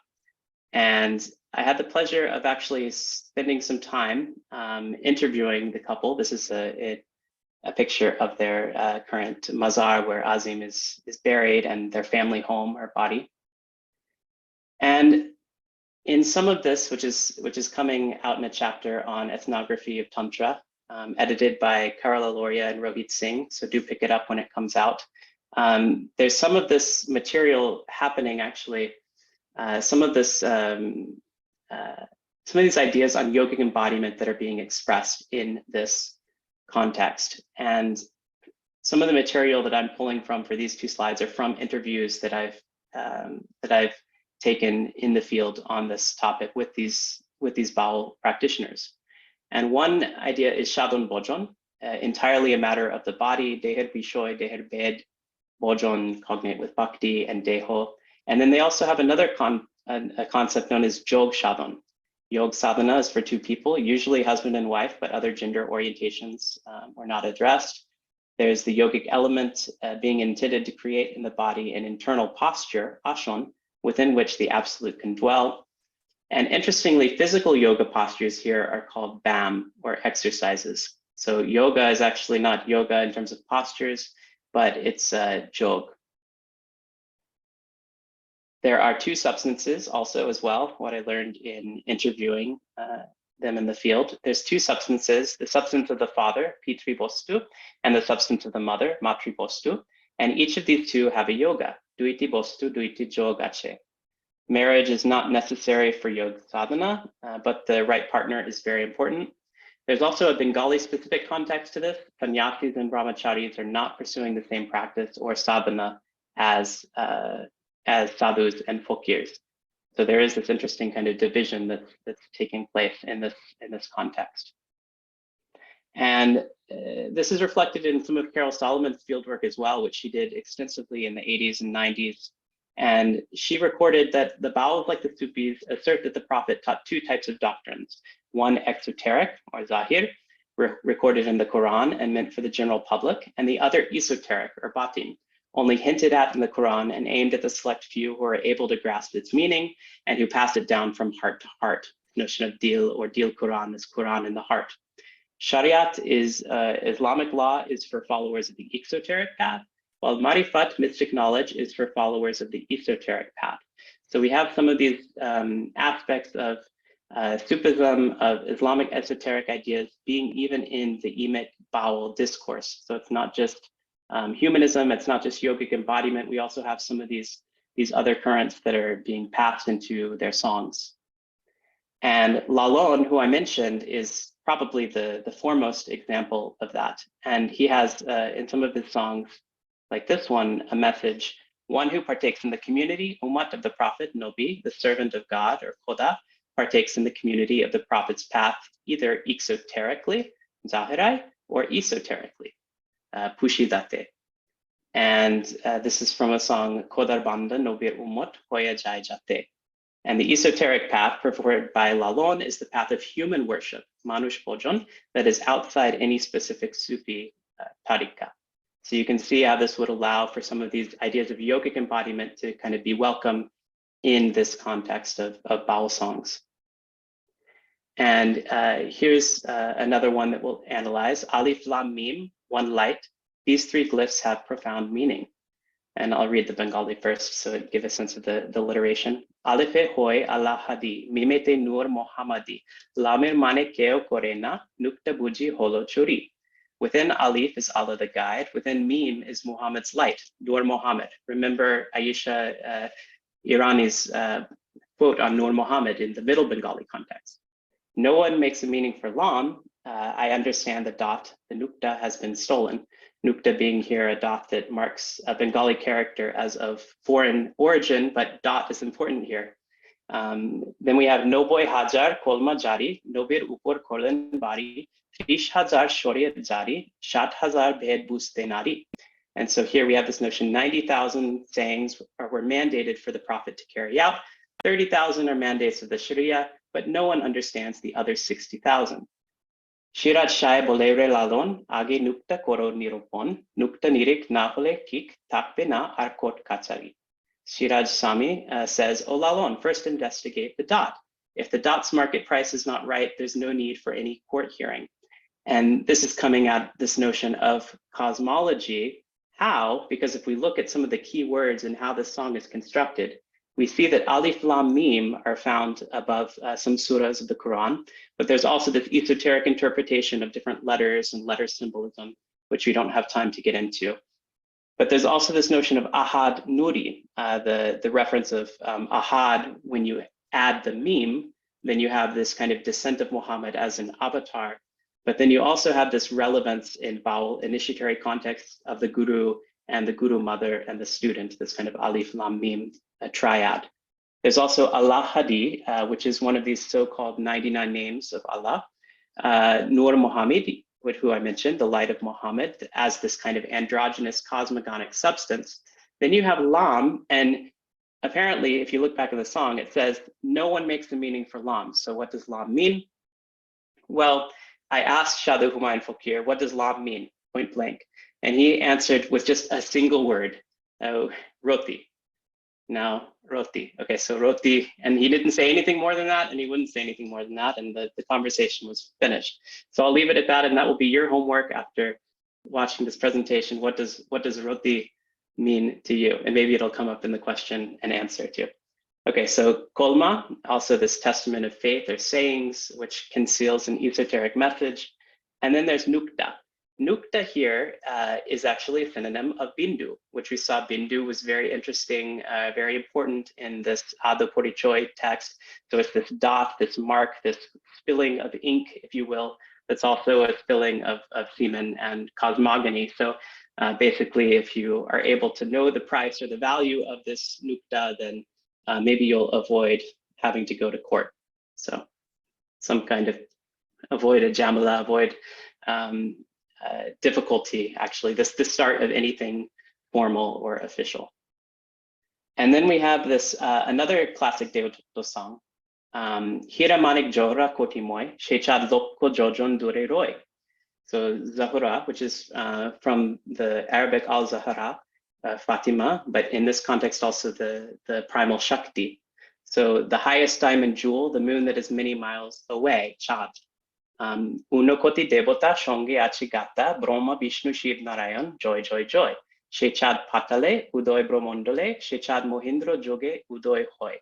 And I had the pleasure of actually spending some time interviewing the couple. This is a picture of their current mazar where Azim is buried and their family home or body. And in some of this, which is coming out in a chapter on ethnography of Tantra, edited by Karala Loria and Rohit Singh, so do pick it up when it comes out. There's some of this material happening actually. Some of these ideas on yogic embodiment that are being expressed in this context. And some of the material that I'm pulling from for these two slides are from interviews that I've taken in the field on this topic with these Bāul practitioners. And one idea is Shadon Bojon, entirely a matter of the body, Deher Bishoy, Deher Bed, Bojon, cognate with Bhakti, and Deho. And then they also have another a concept known as Jog Shadon. Yog sadhana is for two people, usually husband and wife, but other gender orientations were not addressed. There's the yogic element being intended to create in the body an internal posture, ashon, within which the absolute can dwell. And interestingly, physical yoga postures here are called BAM, or exercises. So yoga is actually not yoga in terms of postures, but it's jog. There are two substances also as well, what I learned in interviewing them in the field. There's two substances, the substance of the father, Pitri Bostu, and the substance of the mother, Matri Bostu. And each of these two have a yoga, Duiti Bostu, Duiti Jog Ache. Marriage is not necessary for yoga sadhana, but the right partner is very important. There's also a Bengali specific context to this. Sannyasis and brahmacharis are not pursuing the same practice or sadhana as sadhus and fakirs. So there is this interesting kind of division that's taking place in this context. And this is reflected in some of Carol Solomon's fieldwork as well, which she did extensively in the 80s and 90s. And she recorded that the Bāuls, like the Sufis, assert that the Prophet taught two types of doctrines. One exoteric, or zahir, recorded in the Quran and meant for the general public, and the other esoteric, or batin, only hinted at in the Quran and aimed at the select few who are able to grasp its meaning and who pass it down from heart to heart. The notion of dil or dil Quran is Quran in the heart. Shariat is Islamic law is for followers of the exoteric path, while Marifat, mystic knowledge, is for followers of the esoteric path. So we have some of these aspects of Sufism, of Islamic esoteric ideas being even in the Imit Bāul discourse. So it's not just humanism, it's not just yogic embodiment. We also have some of these other currents that are being passed into their songs. And Lalon, who I mentioned, is probably the foremost example of that. And he has, in some of his songs, like this one, a message: one who partakes in the community, umat of the Prophet, Nobi, the servant of God, or Khoda, partakes in the community of the Prophet's path, either exoterically, zahirai, or esoterically, pushidate. And this is from a song, Khodar Banda Nobir Umot Hoya Jai Jate. And the esoteric path preferred by Lalon is the path of human worship, Manush Bojon, that is outside any specific Sufi tariqa. So you can see how this would allow for some of these ideas of yogic embodiment to kind of be welcome in this context of Bāul songs. And here's another one that we'll analyze. Alif Lam Mim, one light. These three glyphs have profound meaning. And I'll read the Bengali first so it give a sense of the alliteration. Alife hoy Allah hadi, mimete nur Mohammadi, lamer mane keo korena, nukta buji holo churi. Within Alif is Allah the guide, within Mim is Muhammad's light, Nur Muhammad. Remember Aisha Irani's quote on Nur Muhammad in the Middle Bengali context. No one makes a meaning for Lam. I understand the dot, the nukta, has been stolen. Nukta being here a dot that marks a Bengali character as of foreign origin, but dot is important here. Then we have Noboy Hajar Kolma Jari, Nobir Upor Korlen Bari, Trish Hajar Shoriyat Jari, Shat Hazar Bhed Buste Nari. And so here we have this notion 90,000 sayings were mandated for the Prophet to carry out. 30,000 are mandates of the Sharia, but no one understands the other 60,000. Shirat Shai Bolere Lalon, Age Nukta Koro Niropon, Nukta Nirik Nahole Kik, Takpe na Arkot Kachari. Shiraj Sami says, O Lalon, first investigate the dot. If the dot's market price is not right, there's no need for any court hearing. And this is coming at this notion of cosmology. How? Because if we look at some of the key words and how this song is constructed, we see that Alif Lam Mim are found above some surahs of the Quran, but there's also this esoteric interpretation of different letters and letter symbolism, which we don't have time to get into. But there's also this notion of Ahad Nuri, the reference of Ahad. When you add the Mim, then you have this kind of descent of Muhammad as an avatar. But then you also have this relevance in Bāul initiatory context of the Guru and the Guru mother and the student, this kind of Alif Lam Mim triad. There's also Allah Hadi, which is one of these so-called 99 names of Allah. Nur Muhammad, who I mentioned, the light of Muhammad, as this kind of androgynous cosmogonic substance. Then you have Lam, and apparently, if you look back at the song, it says, no one makes a meaning for Lam. So what does Lam mean? Well, I asked Shadu Humayun Fakir, what does Lam mean, point blank? And he answered with just a single word, roti. Now, roti. Okay, so roti, and he didn't say anything more than that, and he wouldn't say anything more than that, and the conversation was finished. So I'll leave it at that, and that will be your homework after watching this presentation. What does roti mean to you? And maybe it'll come up in the question and answer too. Okay, so kolma, also this testament of faith or sayings, which conceals an esoteric message. And then there's nukta. Nukta here is actually a synonym of bindu, which we saw bindu was very interesting, very important in this Ādya Paricaẏ text. So it's this dot, this mark, this spilling of ink, if you will, that's also a spilling of semen and cosmogony. So basically, if you are able to know the price or the value of this nukta, then maybe you'll avoid having to go to court. So some kind of avoid a jamala, avoid difficulty, actually, the start of anything formal or official. And then we have this, another classic dehatattva song, Hira Manik Johra Kotimoy, Shechad Lokko Jojon Dure Roy. So Zahura, which is from the Arabic al-Zahra, Fatima, but in this context also the primal Shakti. So the highest diamond jewel, the moon that is many miles away, Chad. Unakoti দেবতা সঙ্গে আছে গাতা ব্রহ্মা বিষ্ণু শিব নারায়ণ জয় জয় জয় সে চাঁদ পাতালে উদয় ব্রহ্মণ্ডলে সে চাঁদ মহেন্দ্র যোগে উদয় হয়.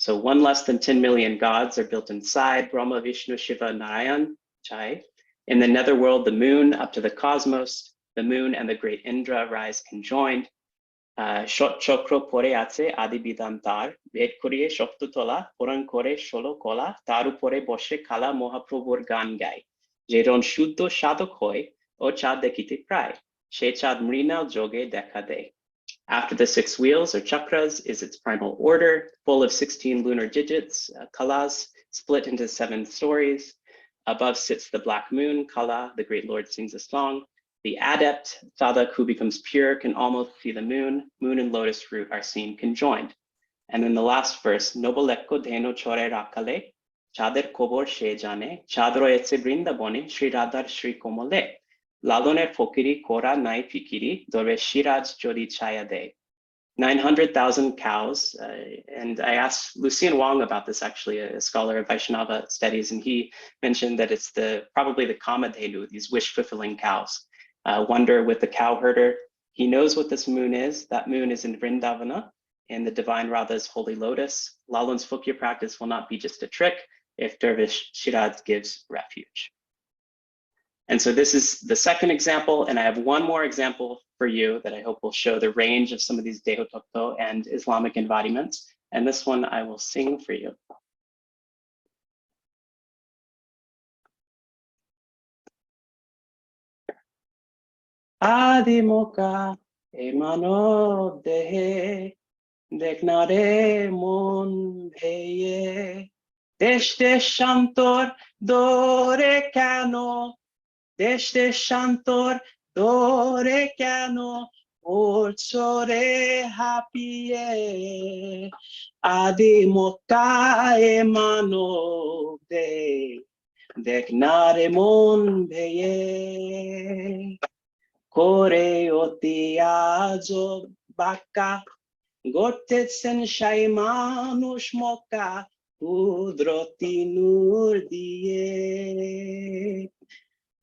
So 1 less than 10 million gods are built inside Brahma, Vishnu, Shiva, Narayan, Chai. In the netherworld, the moon up to the cosmos, the moon and the great Indra rise conjoined. Shot chakra pore ache adi bidam tar, ved koriye shoptutola, puran kore sholo kola, taru pore boshe kala mohaprabhur gan gai. Jeron shuddho sadhok hoy, o chad dekhite pray, she chad mrinal joge dekha de. After the 6 wheels or chakras is its primal order, full of 16 lunar digits, kalas, split into 7 stories. Above sits the black moon, Kala, the great Lord sings a song. The adept, sadhak, who becomes pure, can almost see the moon. Moon and lotus root are seen conjoined. And then the last verse, Nobolekko dheno chore rakale, chader kobor she jane, chadro etse brindabone, Shri Radhar Shri Komole. Ladoner Fakiri Kora Nai Fikiri, Dore Shiraj Jodi Chaya De. 900,000 cows. And I asked Lucien Wong about this, actually, a scholar of Vaiṣṇava studies, and he mentioned that it's probably the Kamadhenu, these wish-fulfilling cows. Wonder with the cow herder, he knows what this moon is. That moon is in Vrindavana, in the divine Radha's holy lotus. Lalon's Fukya practice will not be just a trick if Dervish Shiraj gives refuge. And so this is the second example, and I have one more example for you that I hope will show the range of some of these dehatattva and Islamic embodiments. And this one I will sing for you. Adi moka emano dehe deknare mon bheye desh desh shantor dore kano desh desh shantor dore kano olchore happie adi moka emano de deknare mon bheye kore oti ajo baka gortetsen shai manush moka kudroti nur diye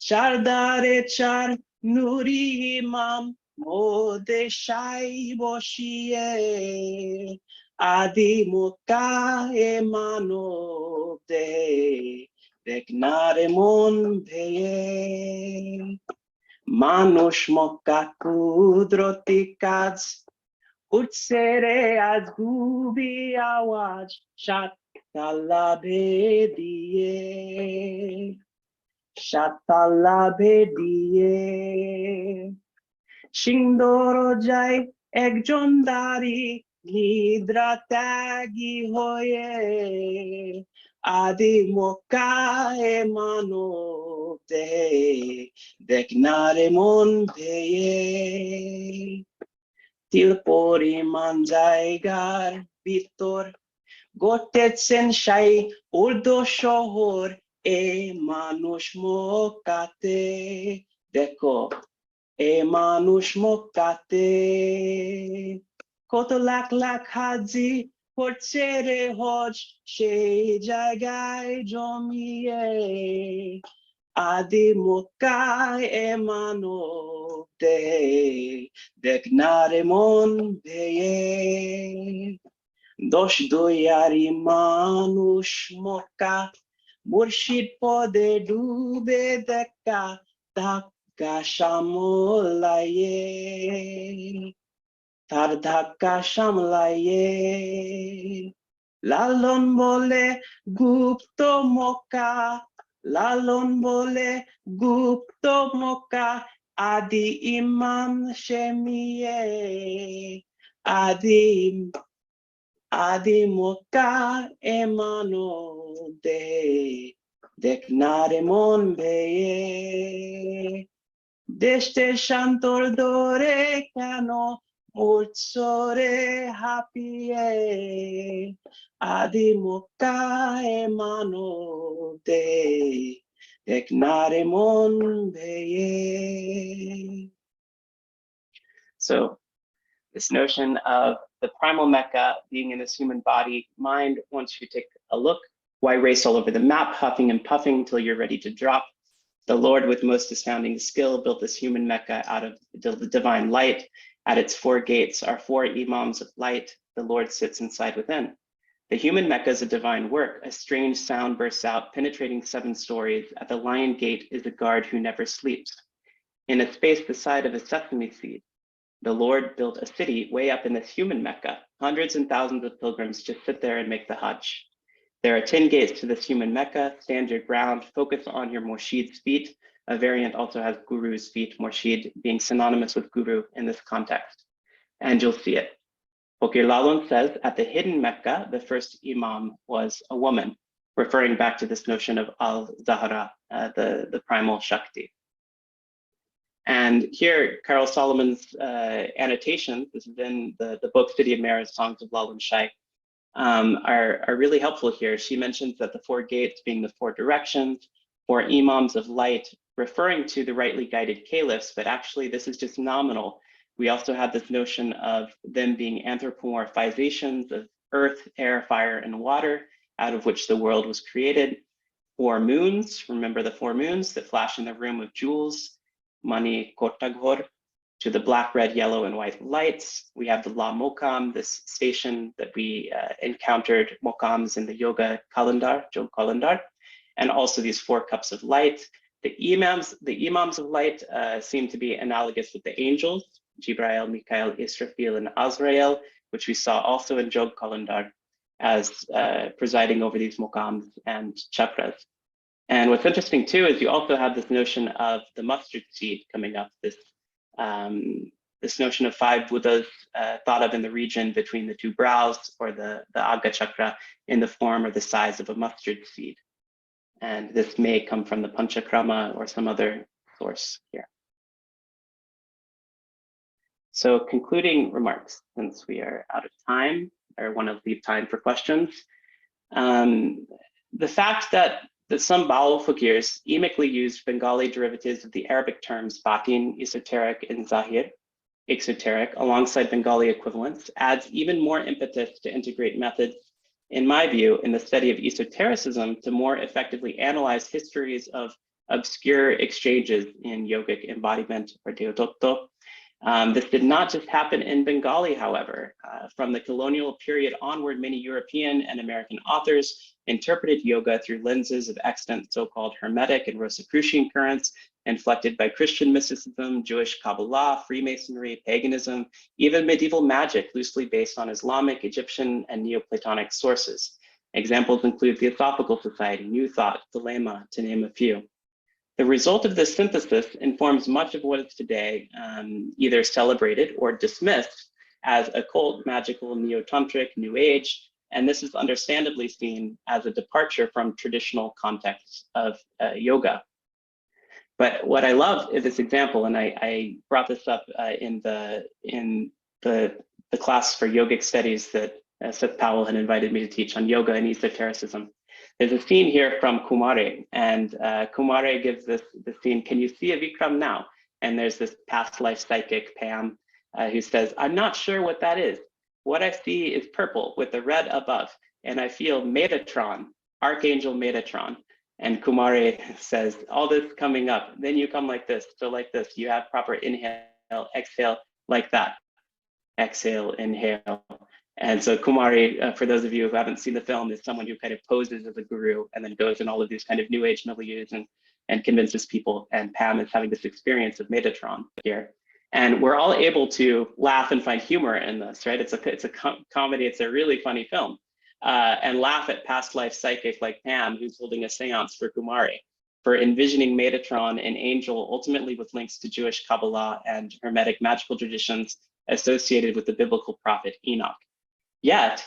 chardare char nuri imam mode shai boshiye adi moka emano de deknare mon bheye মানুষ মক্কা কুদরতি কাজ উঠছে রে আজ Gubbi আওয়াজ সাত তালা ভেদিয়ে সিংদর যায় একজন দাঁড়ি নিদ্রা ত্যাগী হয়ে আদি মক্কা মানব দেখনারে মন ভেয়ে তিল পরিমাণ জায়গার ভিতর গড়তেছেন সাই উর্ধ শহর এ মানুষ মক্কাতে দেখো এ মানুষ মক্কাতে কত লাখ লাখ হাজি করছে রে হজ সেই জায়গায় জমিয়ে আদি মক্কায় এ মানব দেখনারে মন ভেয়ে দশ দুয়ারি মানুষ মক্কা মুর্শিদ পদে ডুবে দেখা ধাক্কা সামলাইয়ে তার ধাক্কা সামলাইয়ে লালন বলে গুপ্ত মক্কা লালন বলে গুপ্ত মক্কা আদি ইমাম শেমিয়ে আদি মক্কা এমানো দেখনারে মন ভেয়ে দেশ দেশান্তর দরে কেন উৎসরে হাঁপিয়ে আদি মক্কা এমানো দেখনারে মন ভেয়ে. So this notion of the primal Mecca being in this human body mind, once you take a look, Why race all over the map, huffing and puffing till you're ready to drop? The Lord with most astounding skill built this human Mecca out of the divine light. At its 4 gates are 4 imams of light. The Lord sits inside within. The human Mecca is a divine work. A strange sound bursts out, penetrating 7 stories. At the lion gate is a guard who never sleeps. In a space the size of a sesame seed, the Lord built a city way up in this human Mecca. Hundreds and thousands of pilgrims just sit there and make the Hajj. There are 10 gates to this human Mecca. Stand your ground, focus on your Murshid's feet. A variant also has Guru's feet, Murshid being synonymous with Guru in this context. And you'll see it. Fakir Lalun says, at the hidden Mecca, the first Imam was a woman, referring back to this notion of Al-Zahra, the primal Shakti. And here, Carol Solomon's annotations, this is in the book City of Mirrors, Songs of Lalun Shaikh, are really helpful here. She mentions that the 4 gates being the 4 directions, 4 imams of light, referring to the rightly guided caliphs, but actually this is just nominal. We also have this notion of them being anthropomorphizations of earth, air, fire, and water, out of which the world was created. 4 moons, remember the 4 moons that flash in the room of jewels, Mani Kotaghor, to the black, red, yellow, and white lights. We have the La Mokam, this station that we encountered Mokams in the yoga Kalandar, Jog Kalandar, and also these 4 cups of light. The imams of light seem to be analogous with the angels, Jibrail, Mikael, Israfil, and Azrael, which we saw also in Jog Kalandar as presiding over these Mokams and chakras. And what's interesting too is you also have this notion of the mustard seed coming up, this notion of 5 Buddhas thought of in the region between the 2 brows, or the Agga chakra, in the form or the size of a mustard seed. And this may come from the Panchakrama or some other source here. So concluding remarks, since we are out of time, or want to leave time for questions. The fact that some Bāul fakirs emically used Bengali derivatives of the Arabic terms batin, esoteric, and zahir, exoteric, alongside Bengali equivalents, adds even more impetus to integrate methods, in my view, in the study of esotericism to more effectively analyze histories of obscure exchanges in yogic embodiment or dehatattva. This did not just happen in Bengali, however. From the colonial period onward, many European and American authors interpreted yoga through lenses of extant so-called Hermetic and Rosicrucian currents, inflected by Christian mysticism, Jewish Kabbalah, Freemasonry, paganism, even medieval magic loosely based on Islamic, Egyptian, and Neoplatonic sources. Examples include Theosophical Society, New Thought, Thelema, to name a few. The result of this synthesis informs much of what is today either celebrated or dismissed as occult, magical, neo-tantric, new age, and this is understandably seen as a departure from traditional contexts of yoga. But what I love is this example, and I brought this up in the class for yogic studies that Seth Powell had invited me to teach on yoga and esotericism. There's a scene here from Kumare, and Kumare gives this scene, can you see a Vikram now? And there's this past life psychic, Pam, who says, I'm not sure what that is. What I see is purple with the red above, and I feel Metatron, Archangel Metatron. And Kumare says, all this coming up, then you come like this. So like this, you have proper inhale, exhale, like that. Exhale, inhale. And so Kumare, for those of you who haven't seen the film, is someone who kind of poses as a guru and then goes in all of these kind of new age milieus and convinces people. And Pam is having this experience of Metatron here. And we're all able to laugh and find humor in this, right? It's a comedy, it's a really funny film. And laugh at past life psychic like Pam, who's holding a seance for Kumare, for envisioning Metatron, an angel, ultimately with links to Jewish Kabbalah and Hermetic magical traditions associated with the biblical prophet Enoch. Yet,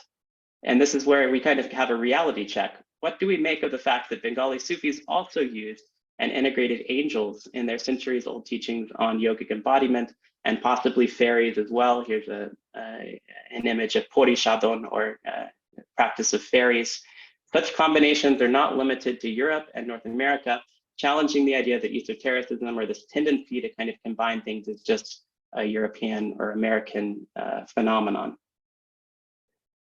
and this is where we kind of have a reality check, what do we make of the fact that Bengali Sufis also used and integrated angels in their centuries-old teachings on yogic embodiment and possibly fairies as well? Here's an image of Paricaẏ, or practice of fairies. Such combinations are not limited to Europe and North America, challenging the idea that esotericism, or this tendency to kind of combine things, is just a European or American phenomenon.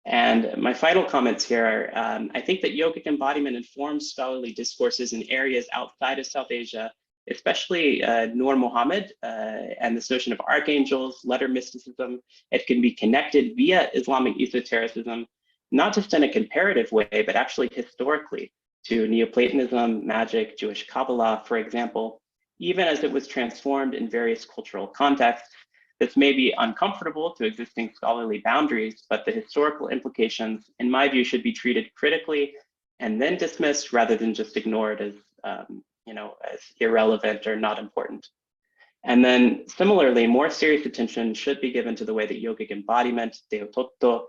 And my final comments here are, I think that yogic embodiment informs scholarly discourses in areas outside of South Asia, especially Nur Muhammad and this notion of archangels, letter mysticism. It can be connected via Islamic esotericism, not just in a comparative way, but actually historically to Neoplatonism, magic, Jewish Kabbalah, for example, even as it was transformed in various cultural contexts. This may be uncomfortable to existing scholarly boundaries, but the historical implications, in my view, should be treated critically and then dismissed rather than just ignored as, as irrelevant or not important. And then similarly, more serious attention should be given to the way that yogic embodiment, dehatattva,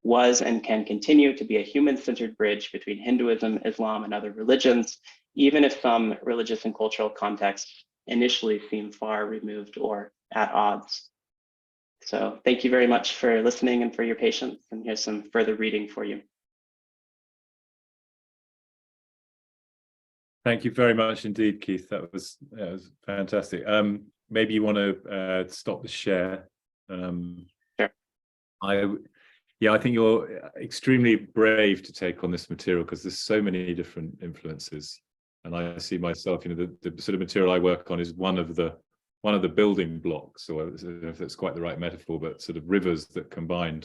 was and can continue to be a human-centered bridge between Hinduism, Islam, and other religions, even if some religious and cultural contexts initially seem far removed or at odds. So thank you very much for listening and for your patience. And here's some further reading for you. Thank you very much indeed, Keith. That was fantastic. Maybe you want to stop the share. Sure. I think you're extremely brave to take on this material because there's so many different influences. And I see myself, the sort of material I work on is one of the building blocks, or if that's quite the right metaphor, but sort of rivers that combine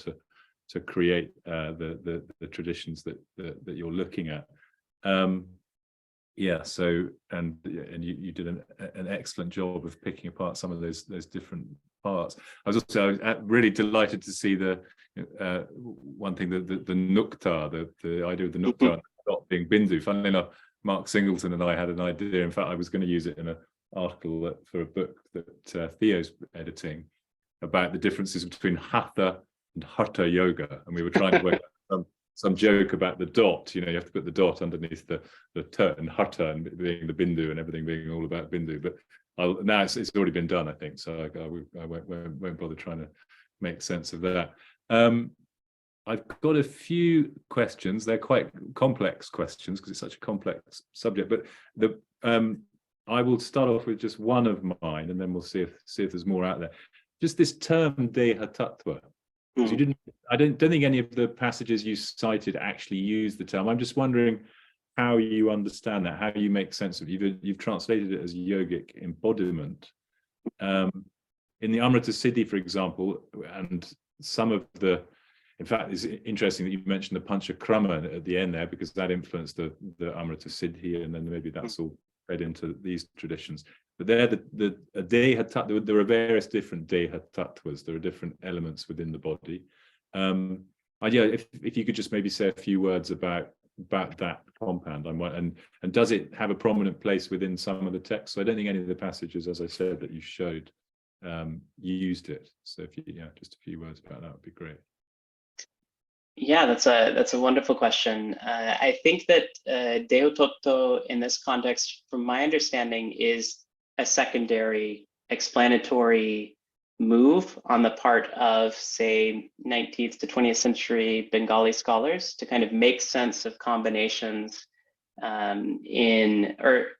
to create the traditions that you're looking at. So you did an excellent job of picking apart some of those different parts. I was also really delighted to see the one thing, the nukta, the idea of the nukta not being bindu. Funnily enough, Mark Singleton and I had an idea. In fact, I was going to use it in an article for a book that Theo's editing about the differences between hatha and hatha yoga, and we were trying to work out some joke about the dot. You have to put the dot underneath the t and hatha, and being the bindu, and everything being all about bindu. But now it's already been done, I think. So I won't bother trying to make sense of that. I've got a few questions. They're quite complex questions because it's such a complex subject. But I will start off with just one of mine, and then we'll see if there's more out there. Just this term dehatattva. I don't think any of the passages you cited actually use the term. I'm just wondering how you understand that, how you make sense of it. You've translated it as yogic embodiment. In the Amrita Siddhi, for example, and some of the, in fact, it's interesting that you mentioned the Panchakrama at the end there, because that influenced the Amrita Siddhi, and then maybe that's all fed into these traditions. But there, the dehatattva, there are various different dehatattvas. There are different elements within the body. If you could just maybe say a few words about that compound, and does it have a prominent place within some of the texts? So I don't think any of the passages, as I said, that you showed used it. So if you, just a few words about that would be great. Yeah, that's a wonderful question. I think that dehatattva in this context, from my understanding, is a secondary explanatory move on the part of, say, 19th to 20th century Bengali scholars to kind of make sense of combinations in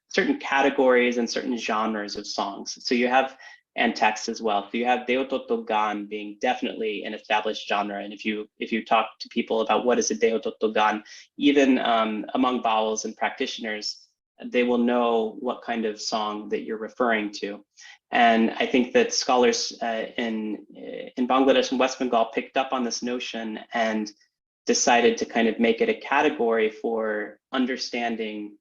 certain categories and certain genres of songs. So you have, and texts as well. So you have dehatattva gan being definitely an established genre. And if you talk to people about what is a dehatattva gan, even among Bāuls and practitioners, they will know what kind of song that you're referring to. And I think that scholars in Bangladesh and West Bengal picked up on this notion and decided to kind of make it a category for understanding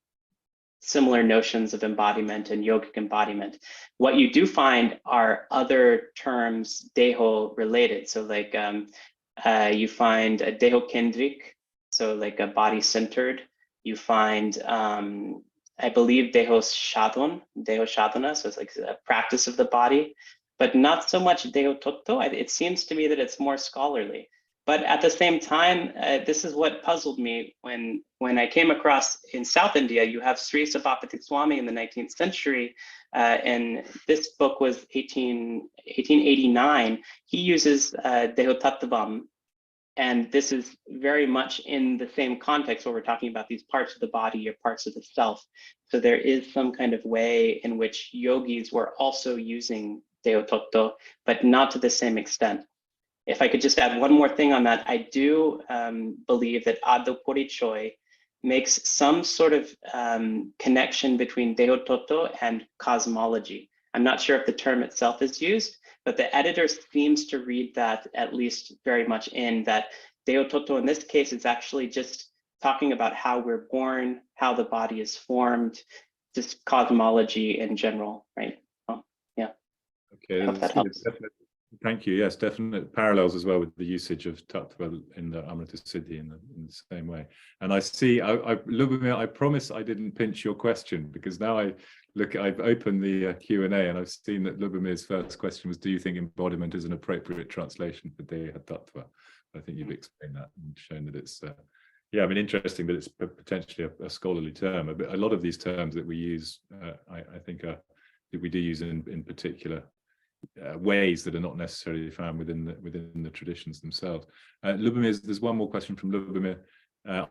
similar notions of embodiment and yogic embodiment. What you do find are other terms deho related. So like you find a deho kendrik, so like a body centered. You find, I believe, deho sadhana, so it's like a practice of the body, but not so much dehatattva. It seems to me that it's more scholarly. But at the same time, this is what puzzled me when I came across in South India, you have Sri Sabapati Swami in the 19th century, and this book was 1889. He uses dehatattvam, and this is very much in the same context where we're talking about these parts of the body or parts of the self. So there is some kind of way in which yogis were also using dehatattva, but not to the same extent. if I could just add one more thing on that, I do believe that Ādya Paricaẏ makes some sort of connection between dehatattva and cosmology. I'm not sure if the term itself is used, but the editor seems to read that at least very much in that dehatattva in this case is actually just talking about how we're born, how the body is formed, just cosmology in general, right? Oh, yeah. Okay, I hope that helps. Thank you. Yes, definite parallels as well with the usage of tattva in the Amrita Siddhi in the same way. And I see, Lubomir, I promise I didn't pinch your question, because now I've opened the Q&A and I've seen that Lubomir's first question was, do you think embodiment is an appropriate translation for dehatattva? I think you've explained that and shown that it's, yeah, I mean, interesting that it's potentially a scholarly term. A lot of these terms that we use, I think that we do use in particular ways that are not necessarily found within the traditions themselves. Lubomir, there's one more question from Lubomir.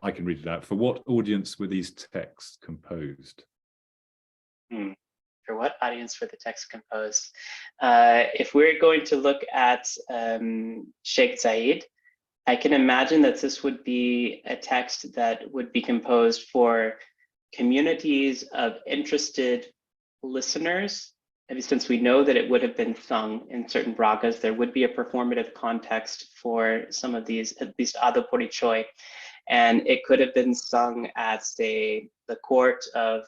I can read it out. For what audience were these texts composed? For what audience were the texts composed? If we're going to look at Sheikh Zayed, I can imagine that this would be a text that would be composed for communities of interested listeners. And since we know that it would have been sung in certain ragas, there would be a performative context for some of these, at least Ādya Paricaẏ. And it could have been sung at, say, the court of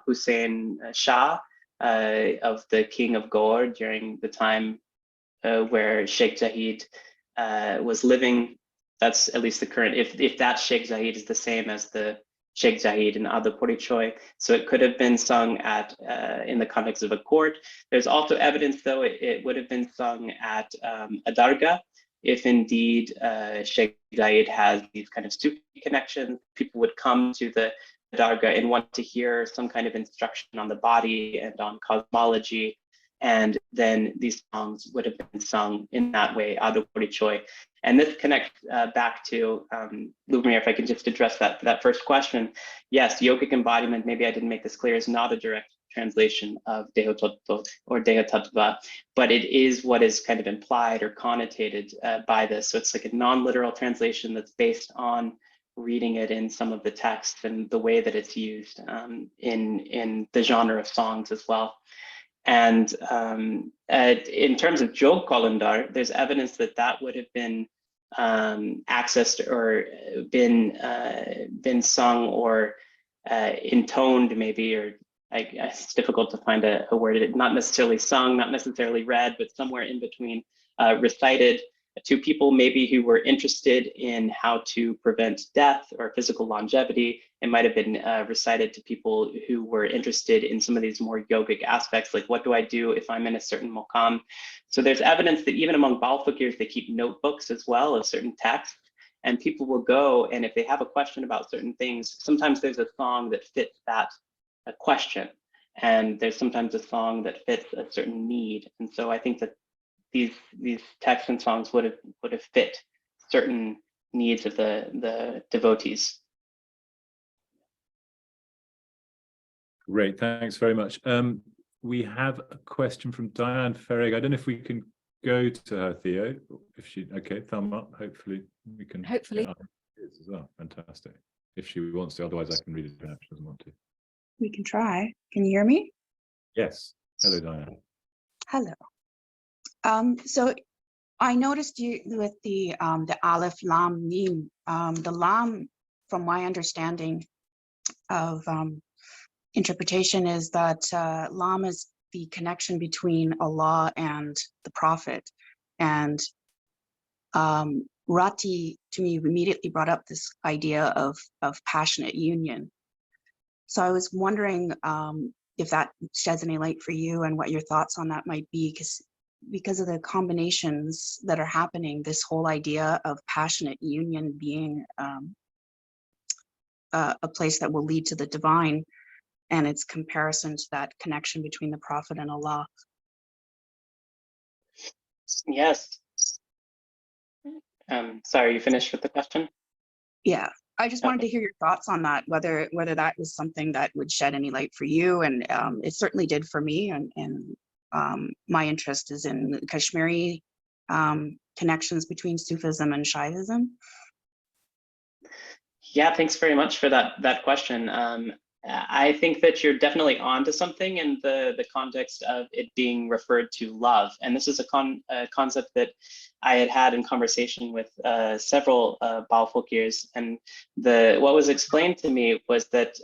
Hussein Shah, of the king of Gaur during the time where Sheikh Zayed was living. That's at least the current, if that Sheikh Zayed is the same as the Sheikh Zayed and Ādya Paricaẏ. So it could have been sung at in the context of a court. There's also evidence, though, it would have been sung at a dargah, if indeed Sheikh Zayed has these kind of Sufi connections. People would come to the dargah and want to hear some kind of instruction on the body and on cosmology. And then these songs would have been sung in that way, Ādya Paricaẏ. And this connects back to, Lubomir, if I can just address that first question. Yes, yogic embodiment, maybe I didn't make this clear, is not a direct translation of dehatattva or dehatattva, but it is what is kind of implied or connotated by this. So it's like a non-literal translation that's based on reading it in some of the texts and the way that it's used in the genre of songs as well. And in terms of Jog Kalandar, there's evidence that that would have been accessed or been sung or intoned maybe, or it's difficult to find a word. Not necessarily sung, not necessarily read, but somewhere in between, recited to people maybe who were interested in how to prevent death or physical longevity. It might have been recited to people who were interested in some of these more yogic aspects, like what do I do if I'm in a certain maqam? So there's evidence that even among Bāul Fakirs, they keep notebooks as well of certain texts, and people will go, and if they have a question about certain things, sometimes there's a song that fits that question, and there's sometimes a song that fits a certain need. And so I think that these texts and songs would have fit certain needs of the devotees. Great, thanks very much. We have a question from Diane Ferrig. I don't know if we can go to her, Theo. If she, okay, thumb up. Hopefully we can. Hopefully. As well. Fantastic. If she wants to, otherwise I can read it if she doesn't want to. We can try. Can you hear me? Yes. Hello, Diane. Hello. So I noticed you with the Aleph, Lam, Mim. The Lam, from my understanding of interpretation, is that Lam is the connection between Allah and the Prophet. And Rati, to me, immediately brought up this idea of passionate union. So I was wondering if that sheds any light for you and what your thoughts on that might be, because of the combinations that are happening, this whole idea of passionate union being a place that will lead to the divine, and its comparison to that connection between the Prophet and Allah. Yes. Sorry, you finished with the question? Yeah, I just wanted to hear your thoughts on that, whether that was something that would shed any light for you, and it certainly did for me. And my interest is in Kashmiri connections between Sufism and Shaivism? Yeah, thanks very much for that question. I think that you're definitely onto something in the context of it being referred to love. And this is a concept that I had in conversation with several Bāul Fakirs. And what was explained to me was that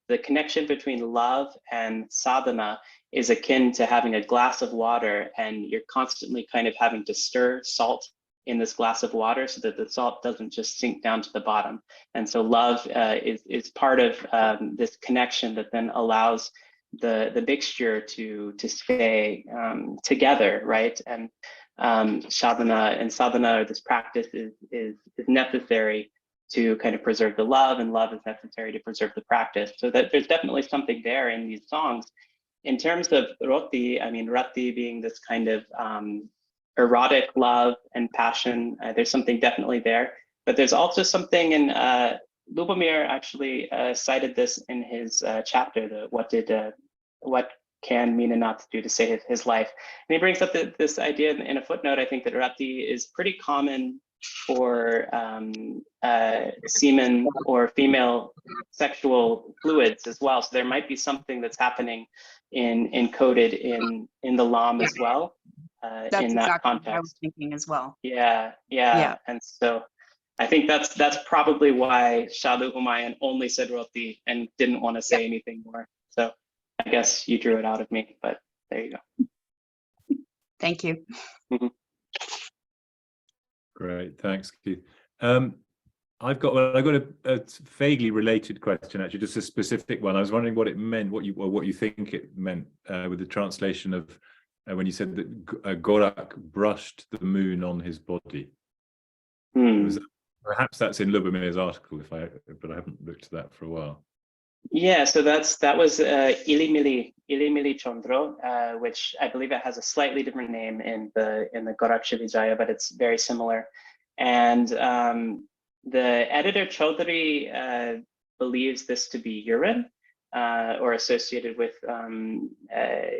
the connection between love and sadhana is akin to having a glass of water, and you're constantly kind of having to stir salt in this glass of water so that the salt doesn't just sink down to the bottom. And so love is part of this connection that then allows the mixture to stay together, right? And sadhana, or this practice, is necessary to kind of preserve the love, and love is necessary to preserve the practice. So that there's definitely something there in these songs. In terms of roti, I mean, rati being this kind of erotic love and passion, there's something definitely there. But there's also something in, Lubomir actually cited this in his chapter, what can Meenanath do to save his life? And he brings up this idea in a footnote, I think, that rati is pretty common for semen or female sexual fluids as well. So there might be something that's happening encoded in the lam as well. That's in that exactly context. what I was thinking as well. Yeah. Yeah. And so I think that's probably why Shadu Humayun only said roti and didn't want to say anything more. So I guess you drew it out of me, but there you go. Thank you. Great, thanks, Keith. I've got a vaguely related question, actually, just a specific one. I was wondering what it meant, what you think it meant with the translation of when you said that Gorak brushed the moon on his body. Perhaps that's in Lubomir's article, but I haven't looked at that for a while. Yeah, so that was Ilimili Chandro, which I believe it has a slightly different name in the Goraksha Vijaya, but it's very similar. And the editor Chaudhary believes this to be urine or associated with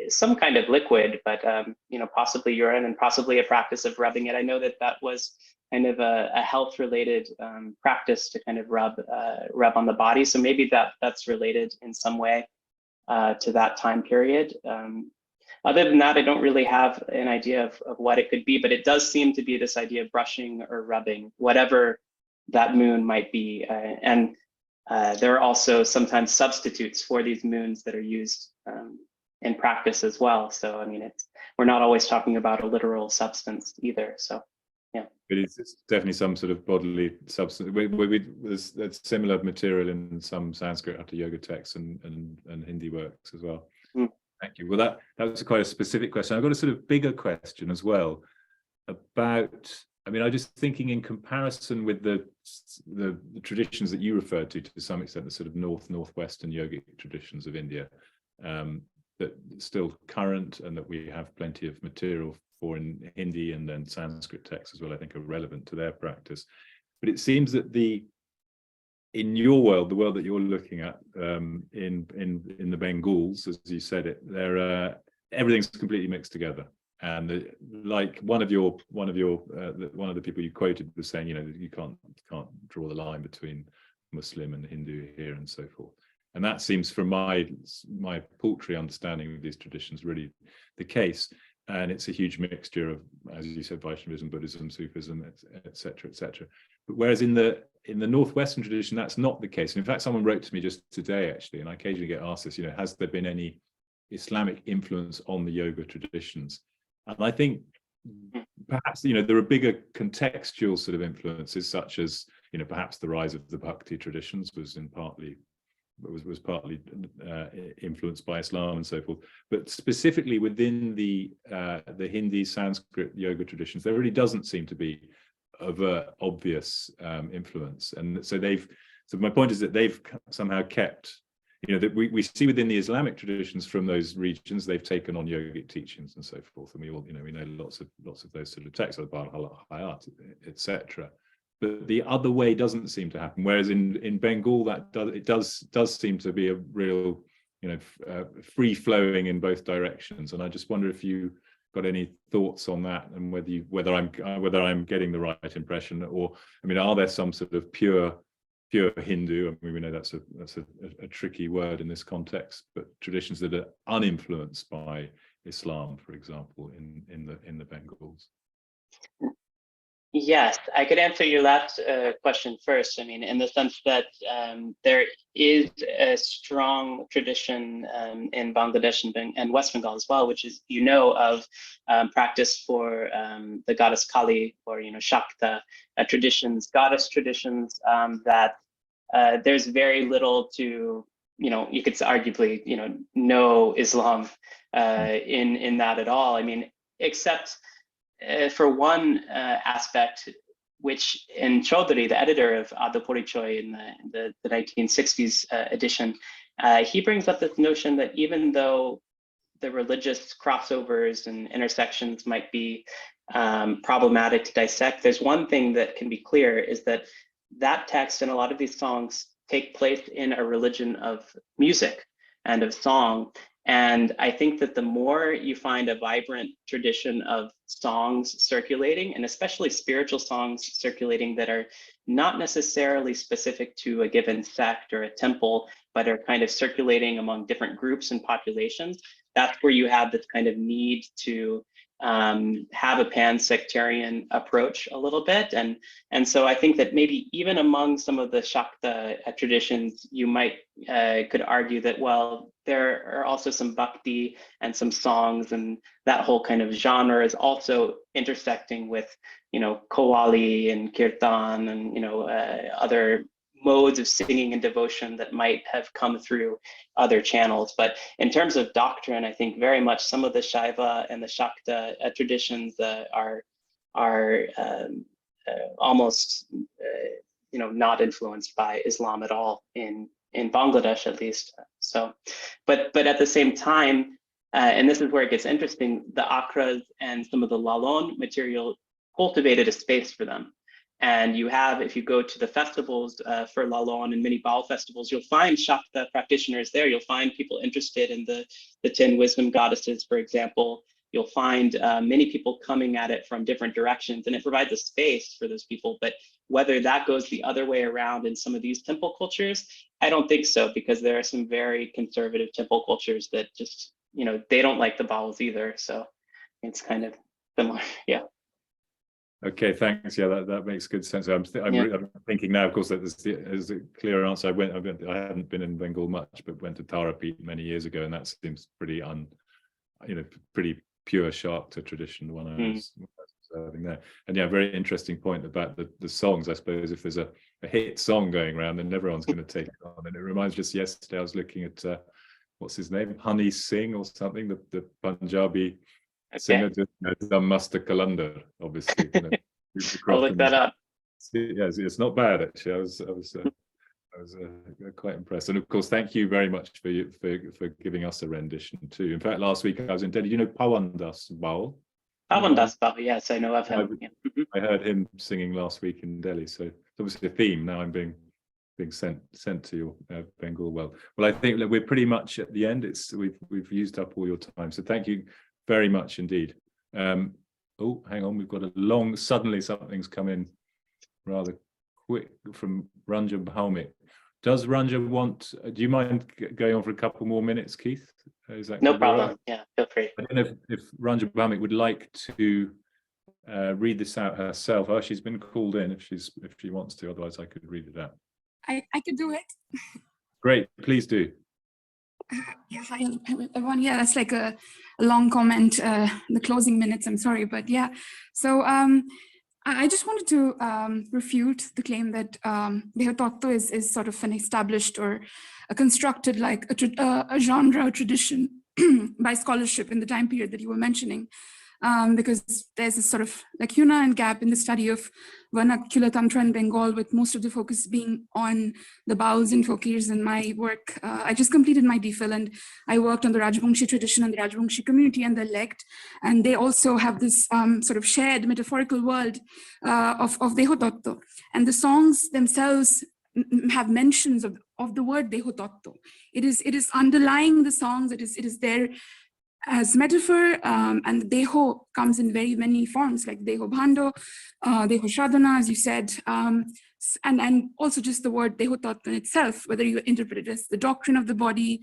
some kind of liquid, but possibly urine and possibly a practice of rubbing it. I know that was kind of a health-related practice to kind of rub on the body. So maybe that's related in some way to that time period. Other than that, I don't really have an idea of what it could be, but it does seem to be this idea of brushing or rubbing, whatever that moon might be. And there are also sometimes substitutes for these moons that are used in practice as well. So, I mean, we're not always talking about a literal substance either. So, yeah. But it's definitely some sort of bodily substance. There's similar material in some Sanskrit Hatha Yoga texts and Hindi works as well. Thank you. Well, that was quite a specific question. I've got a sort of bigger question as well about, I mean, I'm just thinking in comparison with the traditions that you referred to some extent, the sort of northwestern yogic traditions of India, that still current and that we have plenty of material for in Hindi, and then Sanskrit texts as well, I think, are relevant to their practice. But it seems that in your world, the world that you're looking at, in the Bengals, as you said it, everything's completely mixed together. And like one of the people you quoted was saying, you can't draw the line between Muslim and Hindu here and so forth. And that seems, from my paltry understanding of these traditions, really the case. And it's a huge mixture of, as you said, Vaishnavism, Buddhism, Sufism, etc., etc. But whereas in the Northwestern tradition, that's not the case. And in fact, someone wrote to me just today, actually, and I occasionally get asked this, has there been any Islamic influence on the yoga traditions? And I think perhaps, there are bigger contextual sort of influences, such as, perhaps the rise of the Bhakti traditions was partly influenced by Islam and so forth. But specifically within the Hindi, Sanskrit yoga traditions, there really doesn't seem to be obvious influence. And so my point is that they've somehow kept, that we see within the Islamic traditions from those regions, they've taken on yogic teachings and so forth. And we all, we know lots of those sort of texts, Bāul Fakiri, etc. But the other way doesn't seem to happen. Whereas in Bengal, it does seem to be a real, free flowing in both directions. And I just wonder if you got any thoughts on that, and whether I'm getting the right impression, or I mean, are there some sort of pure Hindu? I mean, we know that's a tricky word in this context, but traditions that are uninfluenced by Islam, for example, in the Bengals. Yes, I could answer your last question first. I mean, in the sense that there is a strong tradition in Bangladesh and West Bengal as well, which is, of practice for the goddess Kali, or, Shakta traditions, goddess traditions, that there's very little to, you could arguably, no Islam in that at all. I mean, except for one aspect, which in Chaudhary, the editor of Ādya Paricaẏ in the 1960s edition, he brings up this notion that even though the religious crossovers and intersections might be problematic to dissect, there's one thing that can be clear, is that text and a lot of these songs take place in a religion of music and of song. And I think that the more you find a vibrant tradition of songs circulating, and especially spiritual songs circulating that are not necessarily specific to a given sect or a temple, but are kind of circulating among different groups and populations, that's where you have this kind of need to have a pan-sectarian approach a little bit. And so I think that maybe even among some of the Shakta traditions, you could argue that, well, there are also some bhakti and some songs, and that whole kind of genre is also intersecting with, Qawwali and Kirtan and, other modes of singing and devotion that might have come through other channels. But in terms of doctrine, I think very much some of the Śaiva and the Shakta traditions are almost not influenced by Islam at all in Bangladesh, at least. So, but at the same time, and this is where it gets interesting, the akras and some of the lalon material cultivated a space for them. And you have, if you go to the festivals for lalon and many Bāul festivals, you'll find Shakta practitioners there. You'll find people interested in the 10 wisdom goddesses, for example. You'll find many people coming at it from different directions, and it provides a space for those people. But whether that goes the other way around in some of these temple cultures, I don't think so, because there are some very conservative temple cultures that just, they don't like the Bāuls either. So it's kind of similar, yeah. Okay, thanks. Yeah, that makes good sense. I'm thinking now, of course, that there's a clear answer. I hadn't been in Bengal much, but went to Tarapeeth many years ago, and that seems pretty pretty pure Shakta tradition, the one I was observing there. And yeah, very interesting point about the songs. I suppose if there's a hit song going around, then everyone's going to take it on. And it reminds me, just yesterday I was looking at what's his name, Honey Singh or something, the Punjabi singer, Master Kalandar, obviously. I'll look that up. Yeah, it's not bad actually. I was quite impressed, and of course, thank you very much for giving us a rendition too. In fact, last week I was in Delhi. You know Pawan Das Bāul? Pawan Das Bāul, yes, I know of him. I heard him singing last week in Delhi, so it's obviously a theme. Now I'm being sent to your Bengal. Well, I think that we're pretty much at the end. We've used up all your time, so thank you very much indeed. Oh, hang on, we've got a long. Suddenly, something's come in rather quick from Ranjan Bhaumik. Does Ranjan want? Do you mind going on for a couple more minutes, Keith? Is that no problem? Right? Yeah, feel free. I don't know if Ranjan Bhaumik would like to read this out herself. Oh, she's been called in. If she wants to, otherwise I could read it out. I could do it. Great, please do. Yeah, hi everyone. Yeah, that's like a long comment, the closing minutes, I'm sorry, but yeah. So I just wanted to refute the claim that dehatattva is sort of an established or a constructed like a genre or tradition by scholarship in the time period that you were mentioning. Because there's a sort of lacuna and gap in the study of vernacular Tantra in Bengal, with most of the focus being on the Bāuls and Fakirs in my work. I just completed my DPhil and I worked on the Rajvamshi tradition and the Rajvamshi community and the elect. And they also have this sort of shared metaphorical world of dehatattva. And the songs themselves have mentions of the word dehatattva. It is underlying the songs, it is there as metaphor, and deho comes in very many forms, like deho bhando, deho sadhana, as you said, and also just the word dehatattva in itself, whether you interpret it as the doctrine of the body,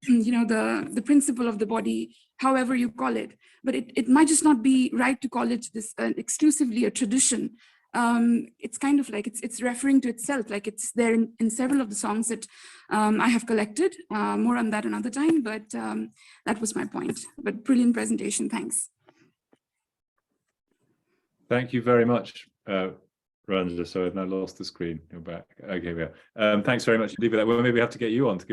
the principle of the body, however you call it. But it might just not be right to call it this exclusively a tradition. It's kind of like it's referring to itself, like it's there in several of the songs that I have collected. More on that another time, but that was my point. But brilliant presentation, thanks. Thank you very much, Ranjana. So I've now lost the screen. You're back. Okay, we are. Thanks very much indeed for that. Well, maybe we have to get you on to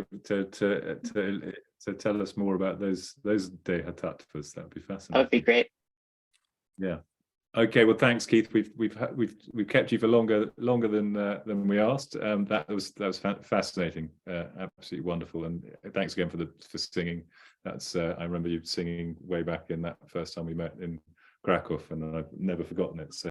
tell us more about those dehatattvas. That would be fascinating. That would be great. Yeah. Okay. Well, thanks, Keith. We've kept you for longer than we asked. That was fascinating. Absolutely wonderful. And thanks again for singing. That's I remember you singing way back in that first time we met in Krakow, and I've never forgotten it. So